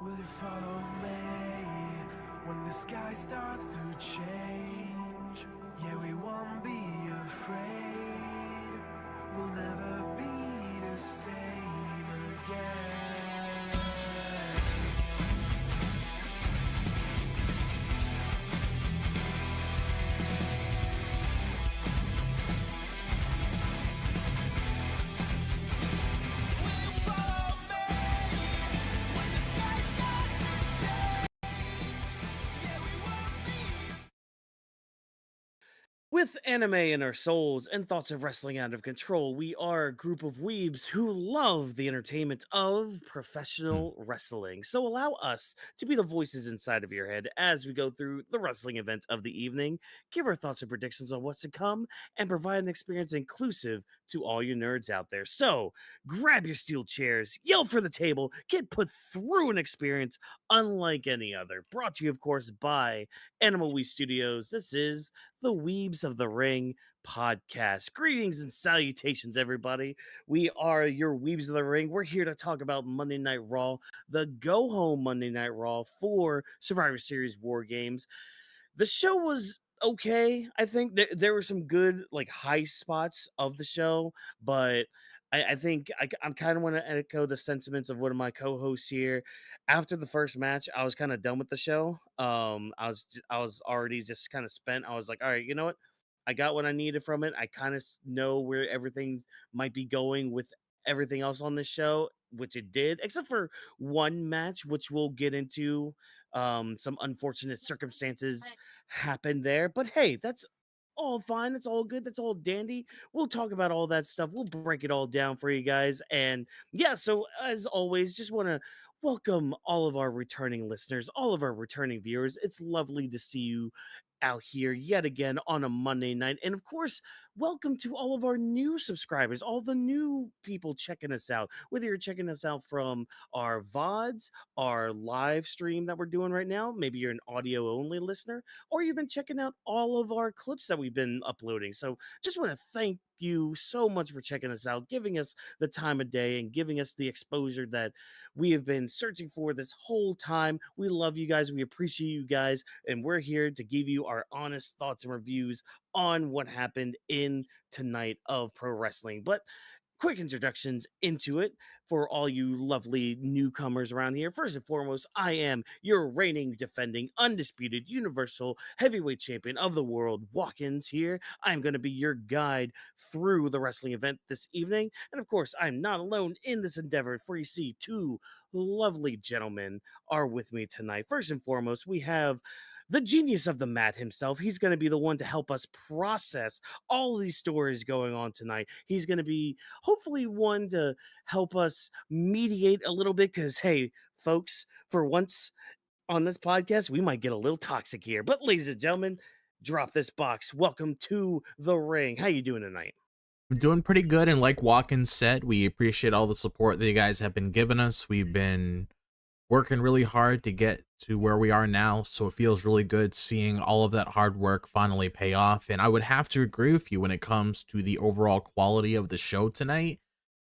Will you follow me when the sky starts to change? Yeah, we won't be afraid. We'll never be the same again. With anime in our souls and thoughts of wrestling out of control, we are a group of weebs who love the entertainment of Mm. professional wrestling. So allow us to be the voices inside of your head as we go through the wrestling event of the evening, give our thoughts and predictions on what's to come, and provide an experience inclusive to all you nerds out there. So grab your steel chairs, yell for the table, get put through an experience unlike any other. Brought to you, of course, by Animal We Studios. This is the Weebs of the Ring podcast. Greetings and salutations, everybody. We are your Weebs of the Ring. We're here to talk about Monday Night Raw, the go home Monday Night Raw for Survivor Series War Games. The show was okay. I think there were some good, like, high spots of the show, but I think I'm kind of want to echo the sentiments of one of my co-hosts here. After the first match, I was kind of done with the show. I was already just kind of spent. I was like, all right, you know what? I got what I needed from it. I kind of know where everything might be going with everything else on this show, which it did, except for one match, which we'll get into. Some unfortunate circumstances happened there, but hey, that's all fine. That's all good. That's all dandy. We'll talk about all that stuff. We'll break it all down for you guys. And yeah, so as always, just want to welcome all of our returning listeners, all of our returning viewers. It's lovely to see you out here yet again on a Monday night. And of course, welcome to all of our new subscribers, all the new people checking us out, whether you're checking us out from our VODs, our live stream that we're doing right now, maybe you're an audio only listener, or you've been checking out all of our clips that we've been uploading. So just want to thank you so much for checking us out, giving us the time of day, and giving us the exposure that we have been searching for this whole time. We love you guys. We appreciate you guys. And we're here to give you our honest thoughts and reviews on what happened in tonight of pro wrestling. But quick introductions into it for all you lovely newcomers around here. First and foremost, I am your reigning, defending, undisputed Universal Heavyweight Champion of the world, Watkins here. I'm going to be your guide through the wrestling event this evening. And of course, I'm not alone in this endeavor, for you see, two lovely gentlemen are with me tonight. First and foremost, we have the genius of the mat himself. He's going to be the one to help us process all of these stories going on tonight. He's going to be hopefully one to help us mediate a little bit because, hey, folks, for once on this podcast, we might get a little toxic here. But ladies and gentlemen, drop this box. Welcome to the ring. How you doing tonight? I'm doing pretty good, and like Watkins said, we appreciate all the support that you guys have been giving us. We've been working really hard to get to where we are now, so it feels really good seeing all of that hard work finally pay off. And I would have to agree with you when it comes to the overall quality of the show tonight,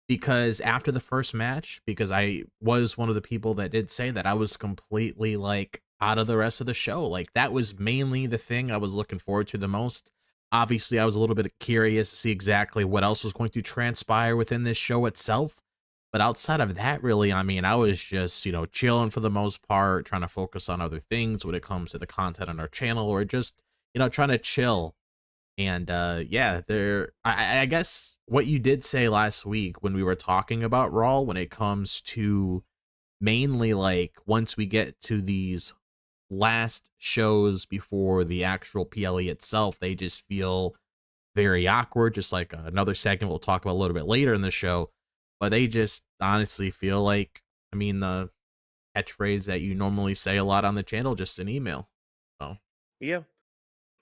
because after the first match, because I was one of the people that did say that I was completely like out of the rest of the show. Like that was mainly the thing I was looking forward to the most. Obviously, I was a little bit curious to see exactly what else was going to transpire within this show itself. But outside of that, really, I mean, I was just, chilling for the most part, trying to focus on other things when it comes to the content on our channel, or just, trying to chill. And yeah, I guess what you did say last week when we were talking about Raw, when it comes to mainly like once we get to these last shows before the actual PLE itself, they just feel very awkward, just like another segment we'll talk about a little bit later in the show. But they just honestly feel like, I mean, the catchphrase that you normally say a lot on the channel, just an email. So Yeah.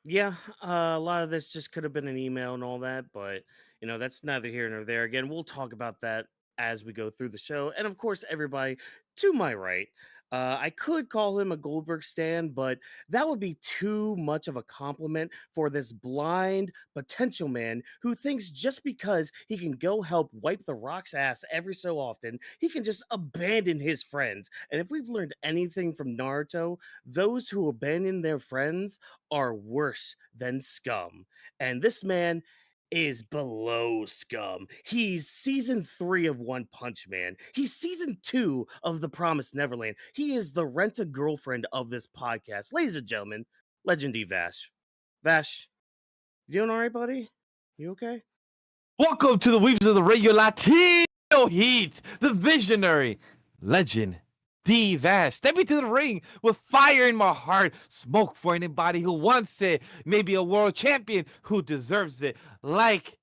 Yeah, a lot of this just could have been an email and all that, but that's neither here nor there. Again, we'll talk about that as we go through the show. And of course, everybody to my right, I could call him a Goldberg stan, but that would be too much of a compliment for this blind potential man who thinks just because he can go help wipe the Rock's ass every so often, he can just abandon his friends. And if we've learned anything from Naruto, those who abandon their friends are worse than scum. And this man is below scum. He's season 3 of One Punch Man. He's season 2 of The Promised Neverland. He is the rent-a-girlfriend of this podcast. Ladies and gentlemen, Legend D Vash. Vash, you doing all right, buddy? You okay? Welcome to the Weebs of the Ring, your Latino heat, the visionary legend, D Vash. Stepping to the ring with fire in my heart, smoke for anybody who wants it, maybe a world champion who deserves it, like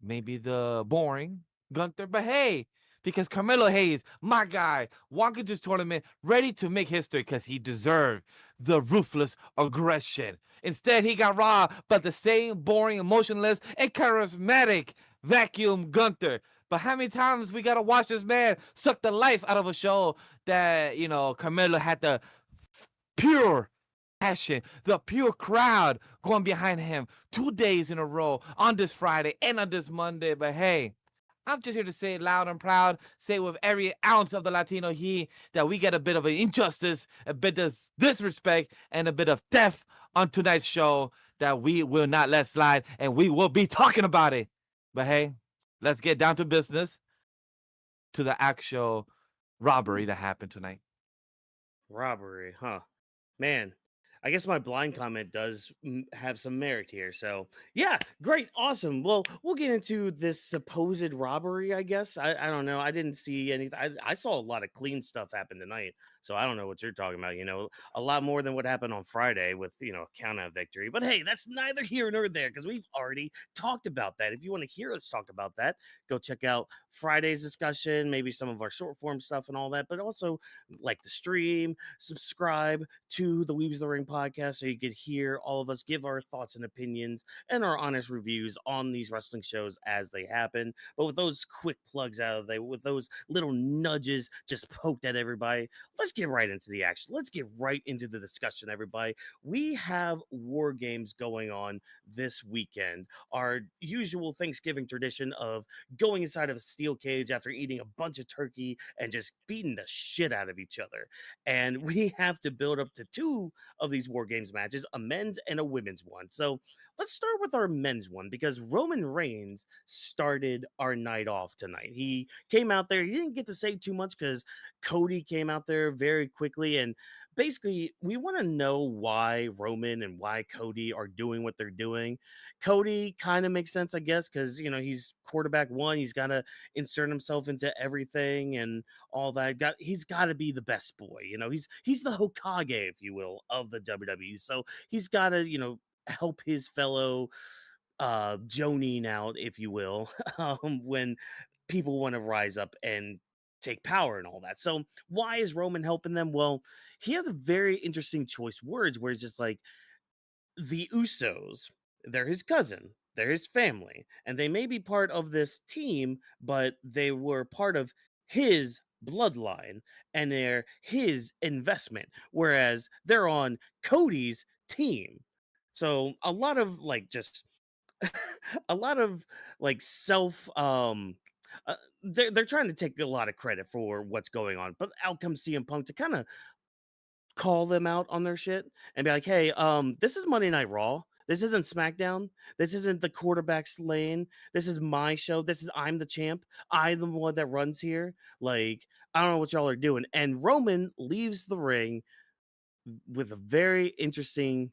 maybe the boring Gunther, but hey, because Carmelo Hayes, my guy, walked into this tournament ready to make history because he deserved the ruthless aggression. Instead, he got raw, but the same boring, emotionless, and charismatic vacuum Gunther. But how many times we gotta watch this man suck the life out of a show that, Carmelo had the pure passion, the pure crowd going behind him 2 days in a row on this Friday and on this Monday. But hey, I'm just here to say it loud and proud, say with every ounce of the Latino heat that we get a bit of an injustice, a bit of disrespect, and a bit of theft on tonight's show that we will not let slide, and we will be talking about it. But hey, let's get down to business, to the actual robbery that happened tonight. Robbery, huh? Man, I guess my blind comment does have some merit here. So, yeah, great, awesome. Well, we'll get into this supposed robbery, I guess. I don't know. I didn't see anything. I saw a lot of clean stuff happen tonight. So, I don't know what you're talking about. A lot more than what happened on Friday with, a count out victory. But hey, that's neither here nor there because we've already talked about that. If you want to hear us talk about that, go check out Friday's discussion, maybe some of our short form stuff and all that, but also like the stream, subscribe to the Weebs of the Ring podcast so you could hear all of us give our thoughts and opinions and our honest reviews on these wrestling shows as they happen. But with those quick plugs out of the way, with those little nudges just poked at everybody, let's get right into the action. Let's get right into the discussion, everybody. We have WarGames going on this weekend. Our usual Thanksgiving tradition of going inside of a steel cage after eating a bunch of turkey and just beating the shit out of each other. And we have to build up to 2 of these WarGames matches, a men's and a women's one. So let's start with our men's one because Roman Reigns started our night off tonight. He came out there, he didn't get to say too much because Cody came out there very quickly. And basically, we want to know why Roman and why Cody are doing what they're doing. Cody kind of makes sense, I guess, because, he's quarterback one. He's got to insert himself into everything and all that. He's got to be the best boy. He's the Hokage, if you will, of the WWE. So he's got to, help his fellow Jonin out, if you will, when people want to rise up and take power and all that. So why is Roman helping them? Well, he has a very interesting choice words where it's just like the Usos, they're his cousin, they're his family, and they may be part of this team, but they were part of his bloodline and they're his investment, whereas they're on Cody's team. So a lot of just a lot of self they're trying to take a lot of credit for what's going on, but out comes CM Punk to kind of call them out on their shit and be like, hey, this is Monday Night Raw. This isn't SmackDown. This isn't the quarterback's lane. This is my show. I'm the champ. I'm the one that runs here. Like, I don't know what y'all are doing. And Roman leaves the ring with a very interesting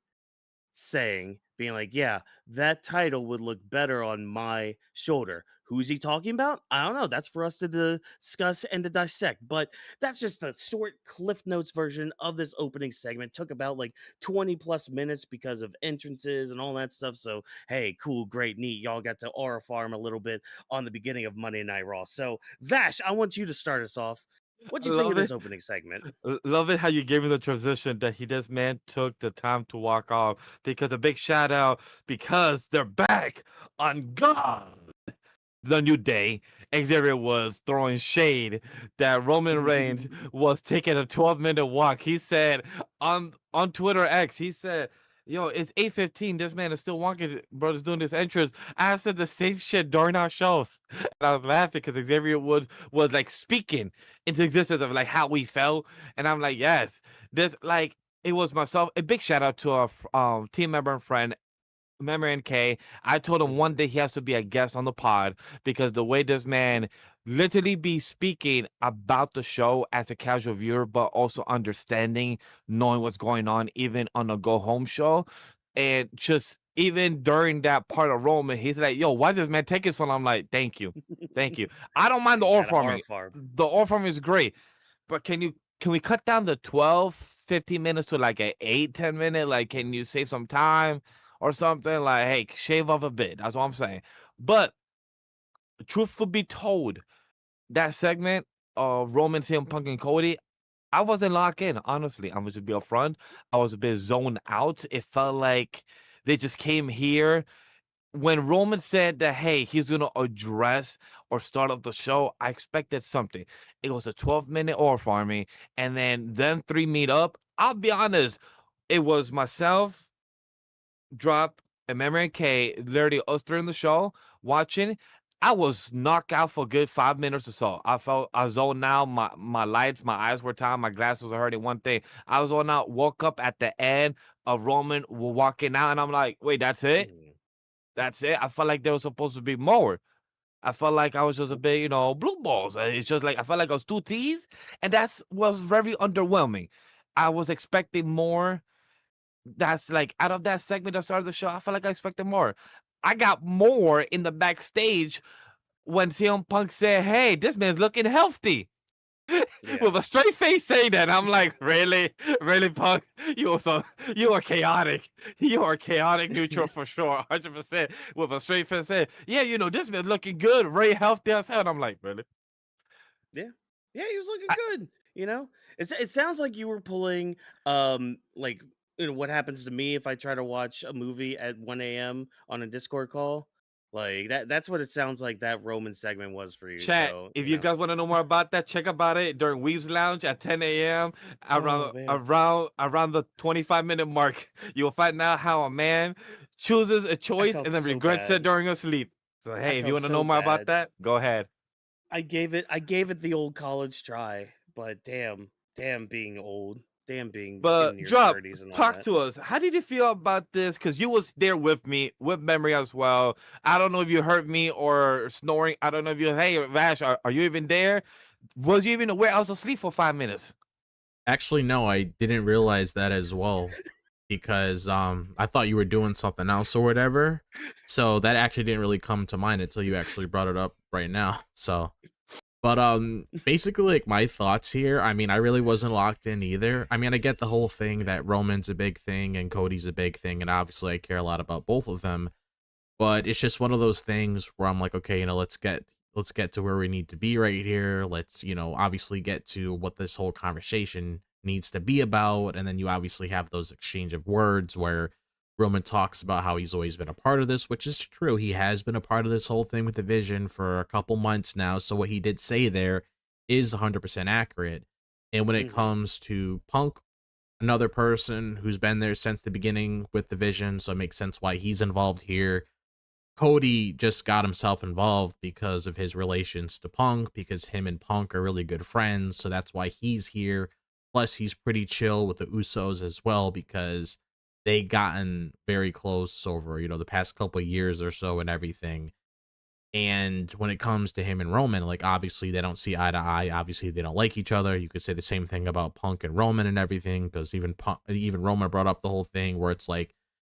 saying, being like, yeah, that title would look better on my shoulder. Who's he talking about? I don't know. That's for us to discuss and to dissect. But that's just the short Cliff Notes version of this opening segment. Took about 20 plus minutes because of entrances and all that stuff. So, hey, cool, great, neat. Y'all got to aura farm a little bit on the beginning of Monday Night Raw. So, Vash, I want you to start us off. What do you think of this opening segment? Love it how you gave me the transition that this man took the time to walk off, because a big shout out because they're back on God. the New Day, Xavier was throwing shade that Roman Reigns was taking a 12-minute walk. He said on Twitter X, he said, "Yo, it's 8:15. This man is still walking. Brother's doing this entrance." I said the same shit during our shows, and I was laughing because Xavier was like speaking into existence of like how we felt, and I'm like, yes, this like it was myself. A big shout out to our team member and friend. Remember NK, I told him one day he has to be a guest on the pod because the way this man literally be speaking about the show as a casual viewer, but also understanding, knowing what's going on, even on a go home show. And just even during that part of Roman, he's like, yo, why is this man taking so long? I'm like, thank you. Thank you. I don't mind the oil Gotta farming. farm. The oil farming is great. But can we cut down the 12, 15 minutes to like an 8, 10 minute? Like, can you save some time or something? Like, hey, shave off a bit. That's what I'm saying. But truth be told, that segment of Roman, CM Punk, and Cody, I wasn't locked in, honestly. I'm just be upfront. I was a bit zoned out. It felt like they just came here when Roman said that, hey, he's going to address or start up the show, I expected something. It was a 12-minute or farming, and then them three meet up. I'll be honest, it was myself, Drop, and Memory and K, literally us three in the show watching. I was knocked out for a good 5 minutes or so. I felt I zoned out. My lights, my eyes were tired, my glasses were hurting. One thing, I was on out, woke up at the end of Roman walking out, and I'm like, wait, that's it? That's it. I felt like there was supposed to be more. I felt like I was just a bit, blue balls. It's just like I felt like I was too teased, and that was very underwhelming. I was expecting more. That's like out of that segment that started the show, I felt like I expected more. I got more in the backstage when CM Punk said, "Hey, this man's looking healthy." With a straight face saying that, I'm like, really, really, Punk? You are chaotic. You are chaotic neutral for sure, 100%. With a straight face saying, yeah, this man's looking good, very healthy as hell. And I'm like, really? Yeah. Yeah, he was looking good. It sounds like you were pulling like what happens to me if I try to watch a movie at 1 a.m. on a Discord call. Like that's what it sounds like that Roman segment was for you. Chat, So if you guys want to know more about that, check about it during Weebs Lounge at 10 a.m. Oh, around the 25-minute mark. You'll find out how a man chooses a choice felt and then so regrets it bad. during a sleep. So I hey, if you felt want to so know more about bad. that, go ahead. I gave it the old college try, but damn being old. Damn being But in your Drop, 30s and all talk that. to us. How did you feel about this? Because you was there with me, with Memory as well. I don't know if you heard me or snoring. I don't know if you, hey, Vash, are you even there? Was you even aware I was asleep for 5 minutes? Actually, no, I didn't realize that as well because I thought you were doing something else or whatever. So that actually didn't really come to mind until you actually brought it up right now. So but basically like my thoughts here, I mean, I really wasn't locked in either. I mean, I get the whole thing that Roman's a big thing and Cody's a big thing, and obviously I care a lot about both of them. But it's just one of those things where I'm like, okay, let's get to where we need to be right here. Let's, obviously get to what this whole conversation needs to be about. And then you obviously have those exchange of words where Roman talks about how he's always been a part of this, which is true. He has been a part of this whole thing with the Vision for a couple months now. So what he did say there is 100% accurate. And when it comes to Punk, another person who's been there since the beginning with the Vision, so it makes sense why he's involved here. Cody just got himself involved because of his relations to Punk, because him and Punk are really good friends, so that's why he's here. Plus, he's pretty chill with the Usos as well, because they gotten very close over, the past couple of years or so and everything. And when it comes to him and Roman, like, obviously they don't see eye to eye. Obviously they don't like each other. You could say the same thing about Punk and Roman and everything, because even Roman brought up the whole thing where it's like,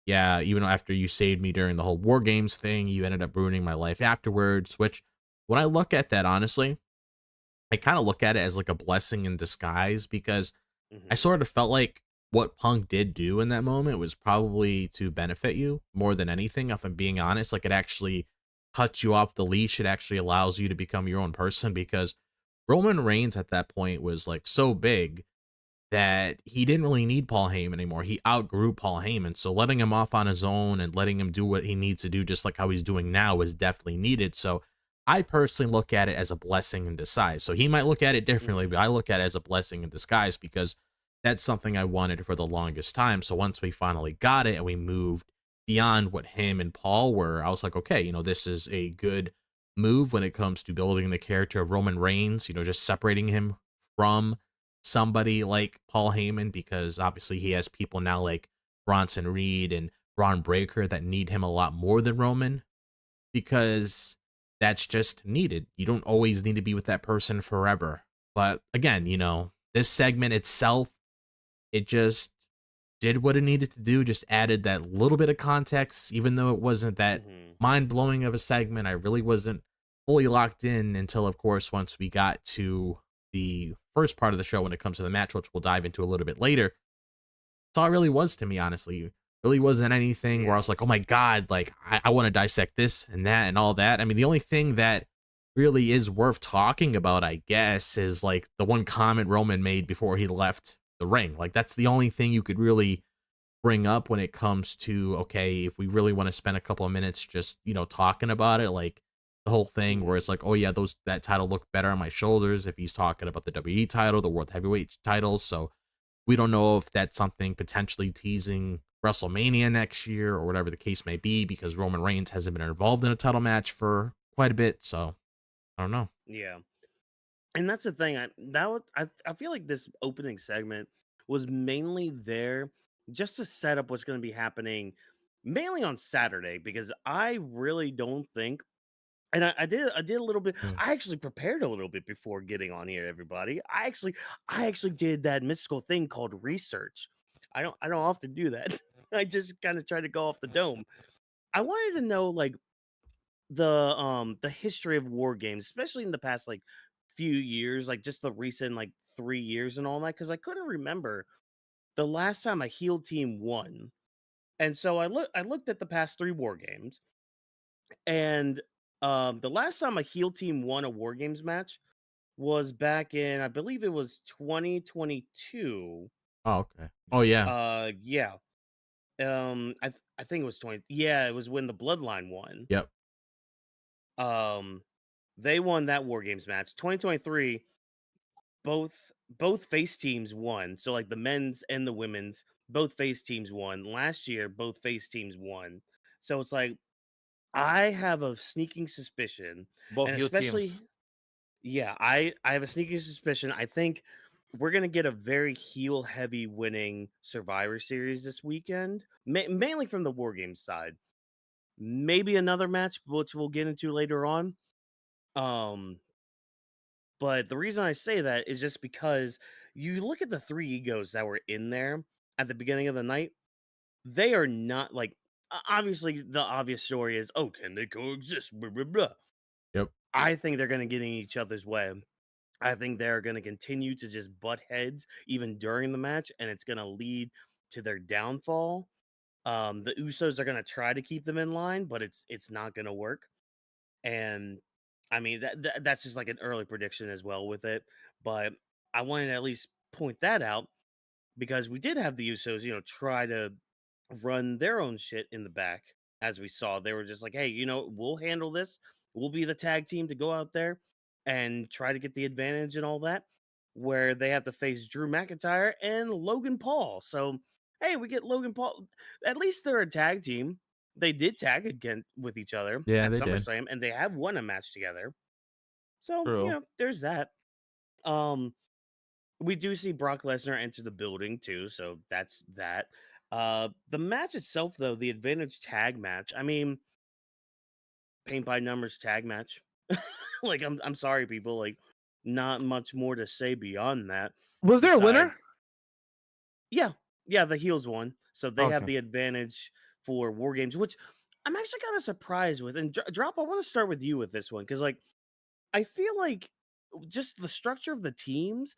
yeah, even after you saved me during the whole WarGames thing, you ended up ruining my life afterwards, which when I look at that, honestly, I kind of look at it as like a blessing in disguise, because I sort of felt like what Punk did do in that moment was probably to benefit you more than anything, if I'm being honest. Like, it actually cuts you off the leash. It actually allows you to become your own person, because Roman Reigns at that point was like so big that he didn't really need Paul Heyman anymore. He outgrew Paul Heyman. So letting him off on his own and letting him do what he needs to do, just like how he's doing now, was definitely needed. So I personally look at it as a blessing in disguise. So he might look at it differently, Mhm. but I look at it as a blessing in disguise because that's something I wanted for the longest time. So once we finally got it and we moved beyond what him and Paul were, I was like, okay, this is a good move when it comes to building the character of Roman Reigns, just separating him from somebody like Paul Heyman, because obviously he has people now like Bronson Reed and Braun Breaker that need him a lot more than Roman, because that's just needed. You don't always need to be with that person forever. But again, this segment itself, it just did what it needed to do, just added that little bit of context, even though it wasn't that Mhm. mind blowing of a segment. I really wasn't fully locked in until, of course, once we got to the first part of the show when it comes to the match, which we'll dive into a little bit later. That's all it really was to me, honestly. It really wasn't anything where I Yeah. was like, oh my God, like I want to dissect this and that and all that. I mean, the only thing that really is worth talking about, I guess, is like the one comment Roman made before he left the ring. Like that's the only thing you could really bring up when it comes to, okay, if we really want to spend a couple of minutes just, talking about it, like the whole thing where it's Mhm. like, oh yeah, that title looked better on my shoulders, if he's talking about the WWE title, the World Heavyweight titles. So we don't know if that's something potentially teasing WrestleMania next year or whatever the case may be, because Roman Reigns hasn't been involved in a title match for quite a bit. So I don't know. Yeah. And that's the thing. I feel like this opening segment was mainly there just to set up what's going to be happening mainly on Saturday, because I really don't think, and I did a little bit. Mm. I actually prepared a little bit before getting on here, everybody. I actually did that mystical thing called research. I don't often do that. I just kind of try to go off the dome. I wanted to know like the history of war games, especially in the past like few years, like just the recent like 3 years and all that, because I couldn't remember the last time a heel team won. And so I looked at the past three war games, and the last time a heel team won a war games match was back in, I believe it was 2022. Oh, okay. Oh, yeah. Yeah. I think it was 20. Yeah, it was when the Bloodline won. Yep. Um, they won that War Games match. 2023, both face teams won. So like the men's and the women's, both face teams won. Last year, both face teams won. So it's like I have a sneaking suspicion, Both and heel especially teams. yeah, I have a sneaking suspicion. I think we're gonna get a very heel heavy winning Survivor Series this weekend, mainly from the War Games side. Maybe another match, which we'll get into later on. Um, But the reason I say that is just because you look at the three egos that were in there at the beginning of the night, they are not like, obviously the obvious story is, oh, can they coexist? Blah, blah, blah. Yep. I think they're going to get in each other's way. I think they're going to continue to just butt heads even during the match, and it's going to lead to their downfall. The Usos are going to try to keep them in line, but it's not going to work. And I mean that's just like an early prediction as well with it, but I wanted to at least point that out because we did have the Usos, try to run their own shit in the back. As we saw, they were just like, "Hey, we'll handle this. We'll be the tag team to go out there and try to get the advantage and all that." Where they have to face Drew McIntyre and Logan Paul. So, hey, we get Logan Paul. At least they're a tag team. They did tag again with each other Yeah, at they did. SummerSlam, and they have won a match together. So, True. there's that. Um, we do see Brock Lesnar enter the building too, so that's that. The match itself, though, the advantage tag match. I mean, paint by numbers tag match. Like, I'm sorry, people. Like, not much more to say beyond that. Was there a winner? Besides, yeah, yeah, the heels won, so they have Okay. the advantage for War Games, which I'm actually kind of surprised with. And Drop, I want to start with you with this one because, like, I feel like just the structure of the teams,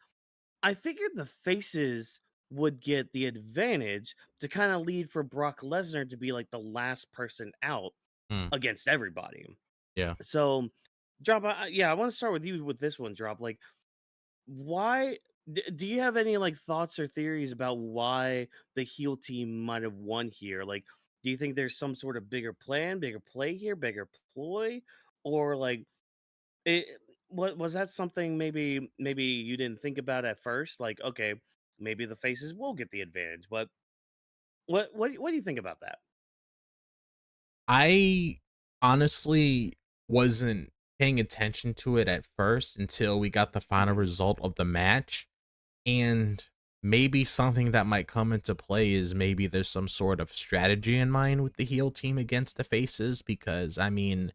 I figured the faces would get the advantage to kind of lead for Brock Lesnar to be like the last person out Mm, against everybody. yeah. So, Drop, yeah, I want to start with you with this one, Drop. Like, why do you have any like thoughts or theories about why the heel team might have won here? Like, do you think there's some sort of bigger plan, bigger play here, bigger ploy, or like? It what was that something maybe you didn't think about at first? Like, okay, maybe the faces will get the advantage, but what do you think about that? I honestly wasn't paying attention to it at first until we got the final Mhm. result of the match. And maybe something that might come into play is maybe there's some sort of strategy in mind with the heel team against the faces, because I mean,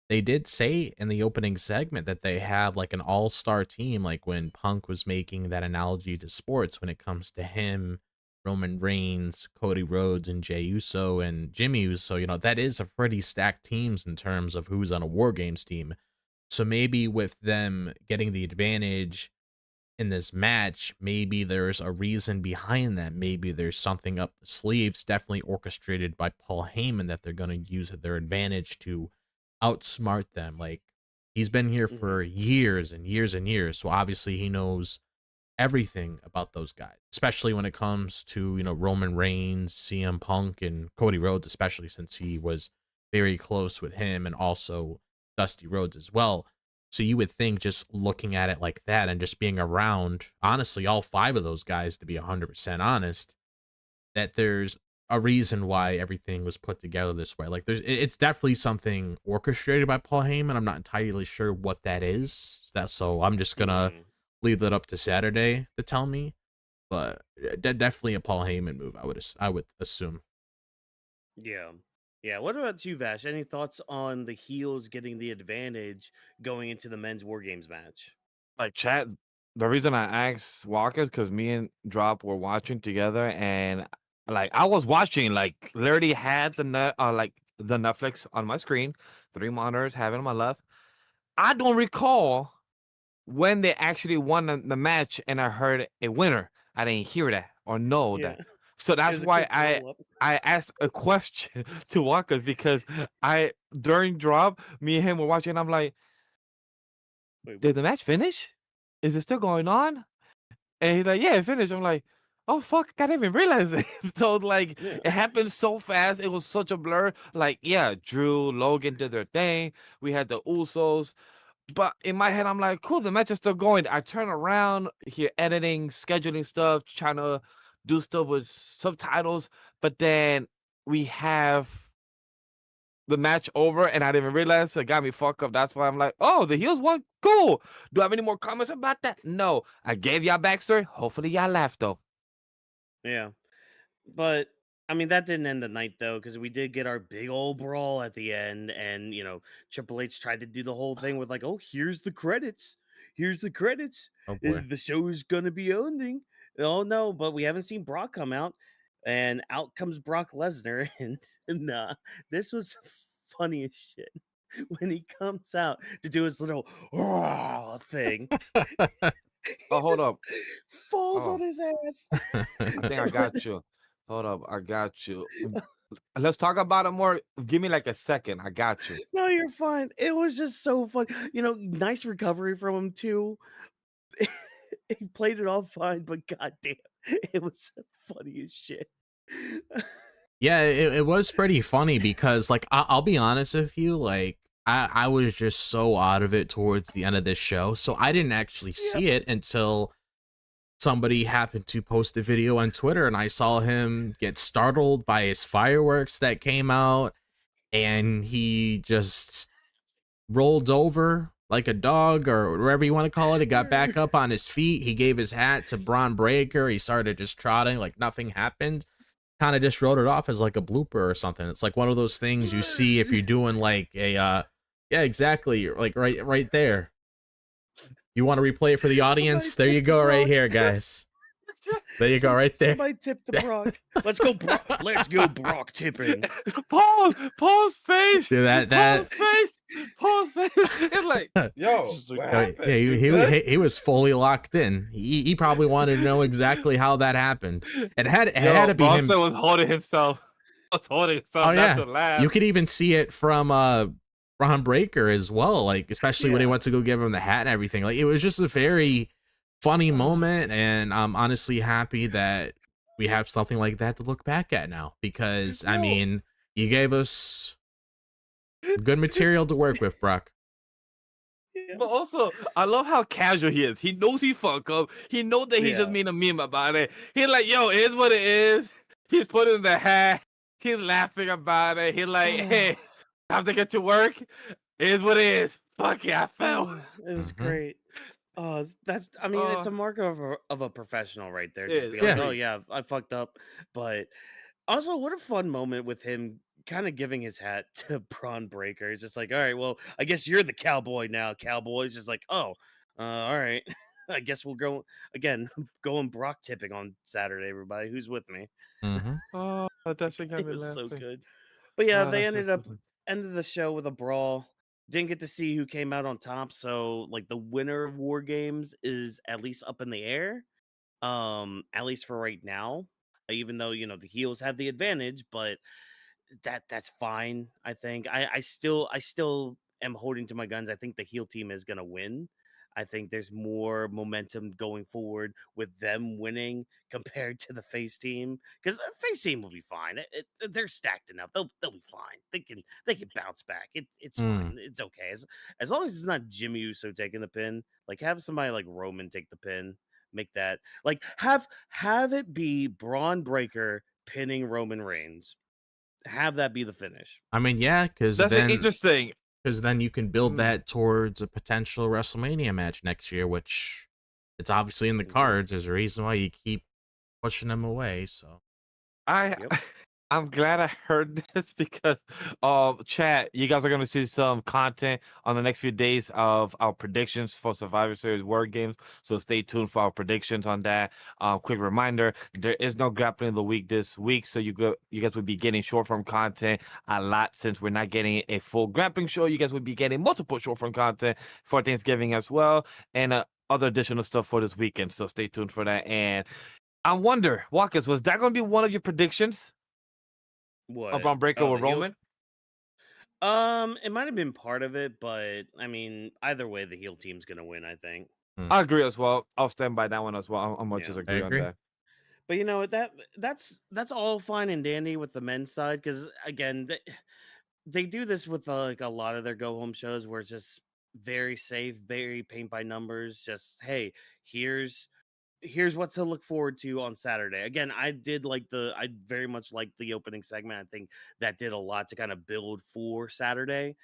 they did say in the opening segment that they have like an all-star team, like when Punk was making that analogy to sports when it comes to him, Roman Reigns, Cody Rhodes, and Jey Uso and Jimmy Uso. That is a pretty stacked teams in terms of who's on a War Games team. So maybe with them getting the advantage in this match, maybe there's a reason behind that. Maybe there's something up the sleeves, definitely orchestrated by Paul Heyman, that they're going to use at their advantage to outsmart them. Like, he's been here Mhm. for years and years and years, so obviously he knows everything about those guys, especially when it comes to, Roman Reigns, CM Punk, and Cody Rhodes, especially since he was very close with him and also Dusty Rhodes as well. So you would think, just looking at it like that and just being around, honestly, all five of those guys, to be 100% honest, that there's a reason why everything was put together this way. Like, it's definitely something orchestrated by Paul Heyman. I'm not entirely sure what that is. So I'm just gonna Mhm. leave that up to Saturday to tell me. But definitely a Paul Heyman move, I would assume. Yeah. Yeah. What about you, Vash? Any thoughts on the heels getting the advantage going into the men's war games match? Like, chat, the reason I asked Walker is because me and Drop were watching together, and like I was watching, like literally had like the Netflix on my screen, 3 monitors, having on my left. I don't recall when they actually won the match, and I heard a winner. I didn't hear that or know Yeah. that. So It that's was a why quick roll up. I asked a question to Walker, because I during drop, me and him were watching. I'm like, Wait, did what? the match finish? Is it still going on? And he's like, "Yeah, it finished." I'm like, "Oh fuck, I didn't even realize it." So like, Yeah. it happened so fast. It was such a blur. Like, yeah, Drew, Logan did their thing. We had the Usos, but in my head, I'm like, "Cool, the match is still going." I turn around, here editing, scheduling stuff, trying to do stuff with subtitles, but then we have the match over, and I didn't even realize. So it got me fucked up. That's why I'm like, "Oh, the heels won. Cool." Do I have any more comments about that? No. I gave y'all backstory. Hopefully, y'all laughed though. Yeah. But I mean, that didn't end the night though, because we did get our big old brawl at the end, and Triple H tried to do the whole thing with like, "Oh, here's the credits, here's the credits, Oh boy. the show's gonna be ending." Oh no, but we haven't seen Brock come out, and out comes Brock Lesnar, and nah, this was funny as shit when he comes out to do his little "Rah" thing. Oh, He hold just up. falls on Oh, his ass. I think I got you. Hold up, I got you. Let's talk about it more. Give me like a second. I got you. No, you're fine. It was just so fun. Nice recovery from him too. He played it all fine, but goddamn, it was funny as shit. Yeah, it was pretty funny because, like, I'll be honest with you, like, I was just so out of it towards the end of this show, so I didn't actually Yeah. see it until somebody happened to post a video on Twitter, and I saw him get startled by his fireworks that came out, and he just rolled over like a dog, or whatever you want to call it. He got back up on his feet. He gave his hat to Braun Breaker. He started just trotting like nothing happened. Kind of just wrote it off as like a blooper or something. It's like one of those things you see if you're doing like a yeah, exactly, like right there. You want to replay it for the Somebody audience? There you tip the go, right Brock. here, guys. There you go, right there. Somebody tip the Brock. Let's go, Brock. Let's go, Brock tipping. Paul's face. Dude, Paul's face. Paul's face. It's like, yo, Just like, what Yeah, happened? he, You he, good? he, he was fully locked in. He probably wanted to know exactly how that happened. It had Yo, to be him. Boston was holding himself. Was holding Oh himself not yeah, to laugh. you could even see it from Ron Breaker as well. Like, especially when he yeah. went to go give him the hat and everything. Like, it was just a very funny Uh, moment, and I'm honestly happy that we have something like that to look back at now. Because I Yo, mean, you gave us good material to work with, Brock. But also, I love how casual he is. He knows he fuck up. He knows that he just Yeah. made a meme about it. He's like, yo, it is what it is. He's putting the hat. He's laughing about it. He's like, hey, have to get to work. It is what it is. Fuck yeah, I fell. It was Mhm. great. Oh, that's. I mean, it's Uh, a mark of a professional right there. Just yeah, be like, Yeah. oh agreed. yeah, I fucked up. But also, what a fun moment with him kind of giving his hat to Braun Breaker. It's just like, all right, well, I guess you're the cowboy now. Cowboy's just like, oh, all right. I guess we'll go again. Going Brock tipping on Saturday. Everybody, who's with me? Mhm. Oh, that shit got It me was so laughing. good. But yeah, Oh, they that's so ended up stupid. ended the show with a brawl. Didn't get to see who came out on top, so like the winner of War Games is at least up in the air. At least for right now. Even though, the heels have the advantage, but that's fine. I think I still am holding to my guns. I think the heel team is gonna win. I think there's more momentum going forward with them winning compared to the face team because the face team will be fine. They're stacked enough. They'll be fine. They can bounce back. It's Mm. fine. It's okay as long as it's not Jimmy Uso taking the pin. Like have somebody like Roman take the pin. Make that like have it be Braun Breaker pinning Roman Reigns, have that be the finish. I mean, yeah, That's an interesting. because then you can build Mm, that towards a potential WrestleMania match next year, which it's obviously in the Ooh, cards. There's a reason why you keep pushing them away. So I yep. I'm glad I heard this because chat, you guys are gonna see some content on the next few days of our predictions for Survivor Series Word Games. So stay tuned for our predictions on that. Quick reminder, there is no grappling of the week this week, so you guys would be getting short form content a lot since we're not getting a full grappling show. You guys would be getting multiple short form content for Thanksgiving as well, and other additional stuff for this weekend. So stay tuned for that. And I wonder, Walkers, was that gonna be one of your predictions? Up What? on Breaker Oh, with the heel. Roman? It might have been part of it, but I mean, either way, the heel team's gonna win. I think. mm, I agree as well. I'll stand by that one as well. I'll much Yeah. as I agree on agree. that. But you know what? That's all fine and dandy with the men's side because again, they do this with like a lot of their go home shows where it's just very safe, very paint by numbers. Just hey, here's here's what to look forward to on Saturday. Again, I very much liked the opening segment. I think that did a lot to kind of build for Saturday.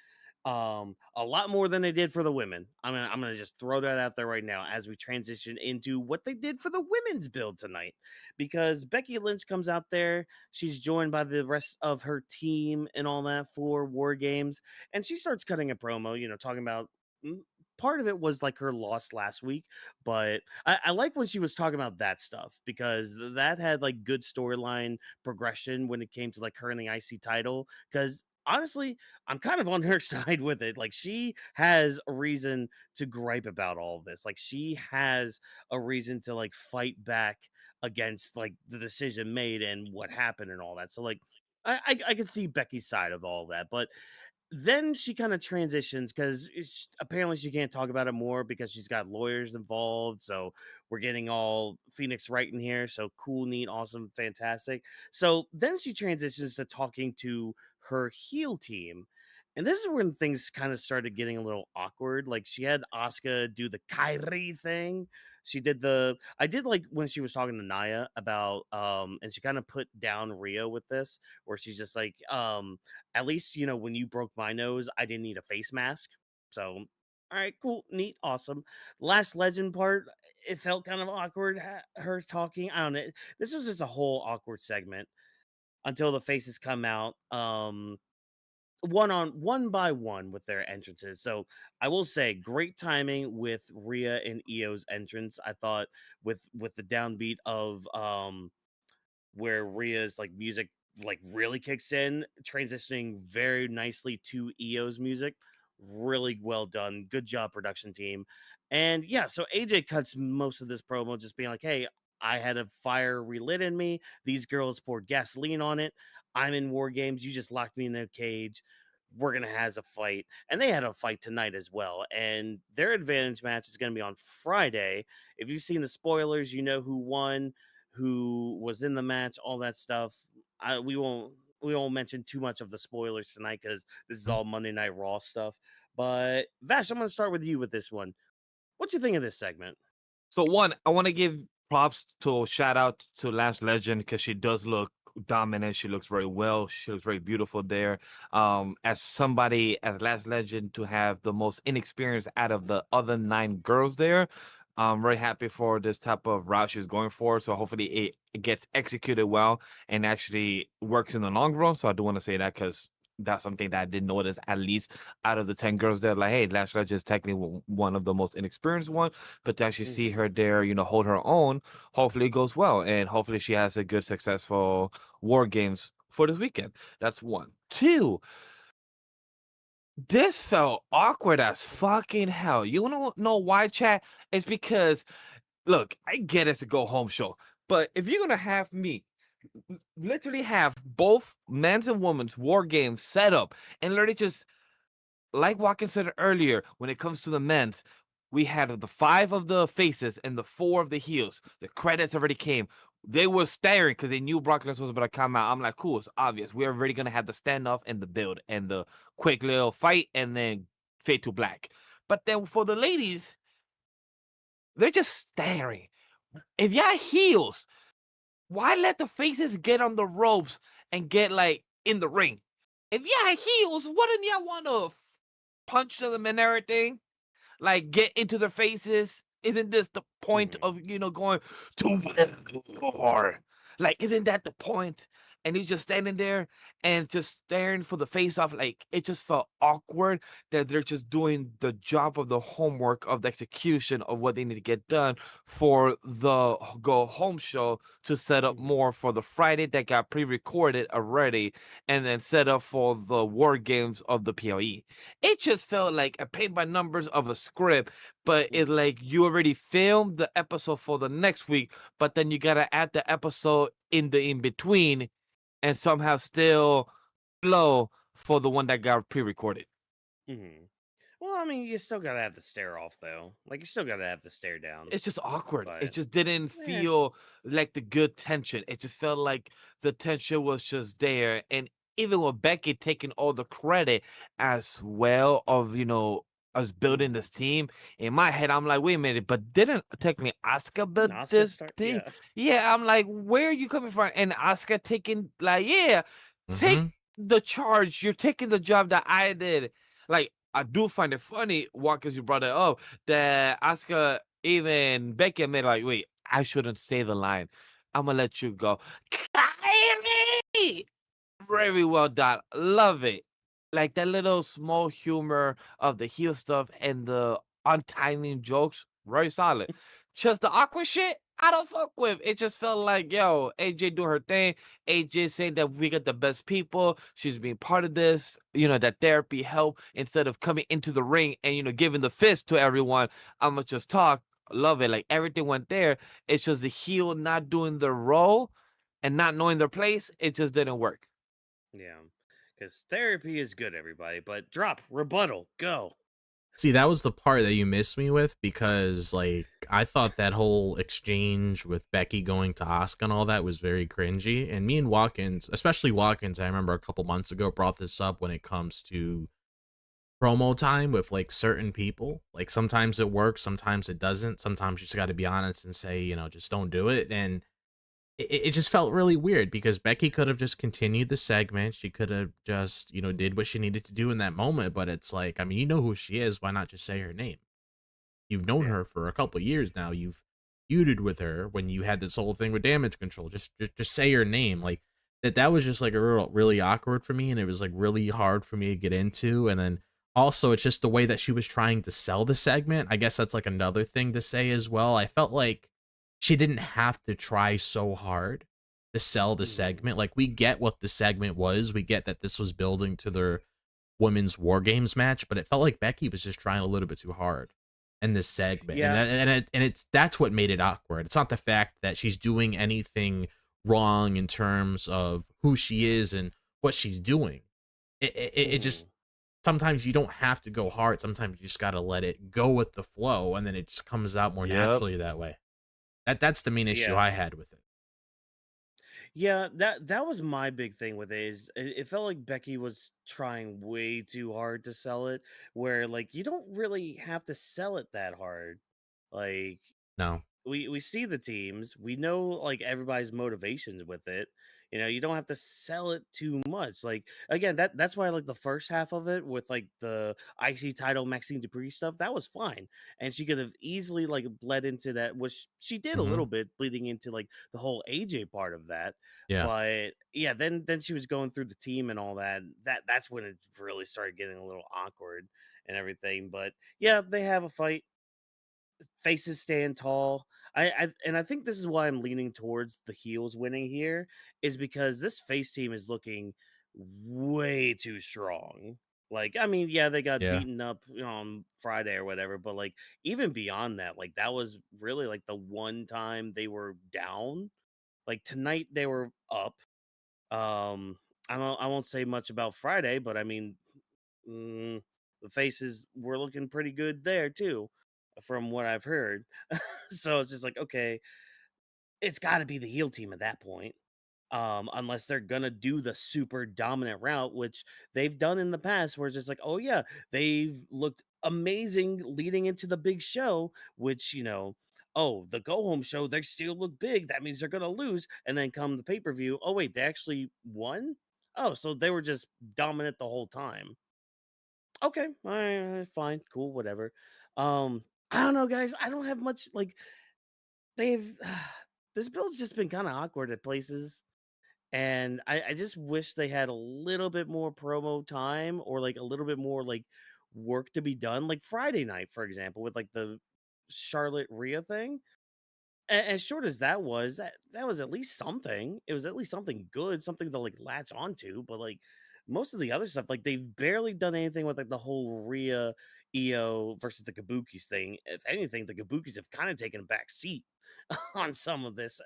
A lot more than they did for the women. I'm gonna just throw that out there right now as we transition into what they did for the women's build tonight. Because Becky Lynch comes out there, she's joined by the rest of her team and all that for War Games, and she starts cutting a promo, talking about mm, part of it was like her loss last week, but I like when she was talking about that stuff because that had like good storyline progression when it came to like her and the IC title. Because honestly, I'm kind of on her side with it. Like she has a reason to gripe about all of this. Like she has a reason to like fight back against like the decision made and what happened and all that. So like I could see Becky's side of all that, but then she kind of transitions because apparently she can't talk about it more because she's got lawyers involved. So we're getting all Phoenix right in here. So cool, neat, awesome, fantastic. So then she transitions to talking to her heel team. And this is when things kind of started getting a little awkward. Like she had Asuka do the Kyrie thing. I did like when she was talking to Naya about and she kind of put down Rio with this, where she's just like, at least, when you broke my nose, I didn't need a face mask. So, all right, cool, neat, awesome. Last legend part, it felt kind of awkward. Her talking, I don't know. This was just a whole awkward segment until the faces come out. One by one with their entrances. So I will say, great timing with Rhea and Io's entrance. I thought with the downbeat of where Rhea's like music like really kicks in, transitioning very nicely to EO's music. Really well done. Good job, production team. And yeah, so AJ cuts most of this promo just being like, hey, I had a fire relit in me. These girls poured gasoline on it. I'm in War Games. You just locked me in a cage. We're gonna have a fight. And they had a fight tonight as well. And their advantage match is gonna be on Friday. If you've seen the spoilers, you know who won, who was in the match, all that stuff. We won't mention too much of the spoilers tonight because this is Mm. all Monday Night Raw stuff. But Vash, I'm going to start with you with this one. What you think of this segment? So one, I want to give props to shout out to Last Legend because she does look dominant. She looks very well. She looks very beautiful there. As somebody as Last Legend to have the most inexperienced out of the other 9 girls there. I'm very happy for this type of route she's going for. So hopefully it gets executed well and actually works in the long run. So I do want to say that because that's something that I did notice, at least out of the 10 girls there. Like, hey, Last Legend is technically one of the most inexperienced one, but to actually see her there, hold her own, hopefully it goes well. And hopefully she has a good, successful WarGames for this weekend. That's 1. 2, this felt awkward as fucking hell. You wanna know why, chat? It's because, look, I get it's a go home show, but if you're gonna have me literally have both men's and women's war games set up and literally just like Watkins said earlier, when it comes to the men's, we had the 5 of the faces and the 4 of the heels. The credits already came. They were staring because they knew Brock Lesnar was about to come out. I'm like, cool, it's obvious. We're already gonna have the standoff and the build and the quick little fight and then fade to black. But then for the ladies, they're just staring. If y'all heels, why let the faces get on the ropes and get like in the ring? If y'all heels, wouldn't y'all want to punch them and everything? Like get into their faces? Isn't this the point of going to war? Like, isn't that the point? And he's just standing there and just staring for the face off. Like, it just felt awkward that they're just doing the job of the homework of the execution of what they need to get done for the go home show to set up more for the Friday that got pre-recorded already and then set up for the war games of the PLE. It just felt like a paint by numbers of a script, but it's like you already filmed the episode for the next week, but then you gotta add the episode in the in between and somehow still flow for the one that got pre-recorded. Well, I mean, you still gotta have the stare off though. Like, you still gotta have the stare down. It's just awkward. But It just didn't feel like the good tension. It just felt like the tension was just there. And even with Becky taking all the credit as well of, us building this team, in my head, I'm like, wait a minute, but didn't technically Asuka build Asuka this team? Yeah, I'm like, where are you coming from? And Asuka taking, like, take the charge. You're taking the job that I did. Like, I do find it funny, because you brought it up, that Asuka, even Becky admitted, like, wait, I shouldn't say the line. I'm going to let you go. Kyrie! Very well done. Love it. Like that little small humor of the heel stuff and the untiming jokes, very solid. Just the awkward shit, I don't fuck with. It just felt like, yo, AJ doing her thing. AJ saying that we got the best people. She's being part of this, that therapy help instead of coming into the ring and, giving the fist to everyone. I'ma just talk. Love it. Like everything went there. It's just the heel not doing the role and not knowing their place. It just didn't work. Yeah. Because therapy is good, everybody. But drop, rebuttal, go. See, that was the part that you missed me with because, like, I thought that whole exchange with Becky going to Asuka and all that was very cringy. And me and Watkins, especially Watkins, I remember a couple months ago brought this up when it comes to promo time with, like, certain people. Like, sometimes it works, sometimes it doesn't. Sometimes you just got to be honest and say, just don't do it. And it just felt really weird because Becky could have just continued the segment. She could have just, did what she needed to do in that moment. But it's like, I mean, you know who she is. Why not just say her name? You've known her for a couple of years now. You've feuded with her when you had this whole thing with Damage Control. Just say her name. Like that was just like really awkward for me. And it was like really hard for me to get into. And then also it's just the way that she was trying to sell the segment. I guess that's like another thing to say as well. I felt like she didn't have to try so hard to sell the segment. Like, we get what the segment was. We get that this was building to their women's War Games match, but it felt like Becky was just trying a little bit too hard in this segment. Yeah. And that's what made it awkward. It's not the fact that she's doing anything wrong in terms of who she is and what she's doing. It just, sometimes you don't have to go hard. Sometimes you just got to let it go with the flow, and then it just comes out more naturally that way. That's the main issue I had with it. Yeah, that was my big thing with it is it felt like Becky was trying way too hard to sell it, where like you don't really have to sell it that hard. Like No. we see the teams, we know like everybody's motivations with it. You don't have to sell it too much. Like again, that's why I like the first half of it with like the IC title Maxine Dupree stuff. That was fine, and she could have easily like bled into that, which she did a Hmm. little bit, bleeding into like the whole AJ part of that. Yeah. But yeah, then she was going through the team and all that. That's when it really started getting a little awkward and everything. But yeah, they have a fight, faces stand tall. I think this is why I'm leaning towards the heels winning here, is because this face team is looking way too strong. Like, I mean, yeah, they got Yeah. beaten up on Friday or whatever, but like even beyond that, like that was really like the one time they were down. Like tonight they were up. Um, I won't say much about Friday, but I mean, Mm, the faces were looking pretty good there too, from what I've heard. So it's just like, okay, it's got to be the heel team at that point. Unless they're gonna do the super dominant route, which they've done in the past, where it's just like, oh yeah, they've looked amazing leading into the big show, which oh, the go home show, they still look big. That means they're gonna lose, and then come the pay per view. Oh wait, they actually won. Oh, so they were just dominant the whole time. Okay, alright, fine, cool, whatever. I don't know, guys. I don't have much like they've this build's just been kind of awkward at places, and I just wish they had a little bit more promo time or like a little bit more like work to be done. Like Friday night, for example, with like the Charlotte Rhea thing. As short as that was at least something. It was at least something good, something to like latch onto. But like most of the other stuff, like they've barely done anything with like the whole Rhea EO versus the Kabukis thing. If anything, the Kabukis have kind of taken a back seat on some of this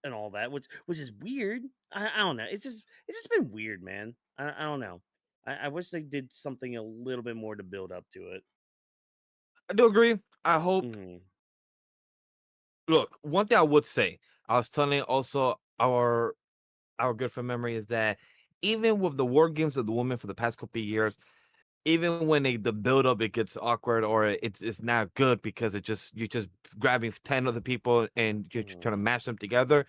and all that, which is weird. I don't know. It's just been weird, man. I don't know. I wish they did something a little bit more to build up to it. I do agree. I hope. Mhm. Look, one thing I would say, I was telling also our good friend memory is that even with the war games of the women for the past couple of years, even when the build up it gets awkward or it's not good because you're just grabbing 10 other people and you're trying to Mhm. mash them together.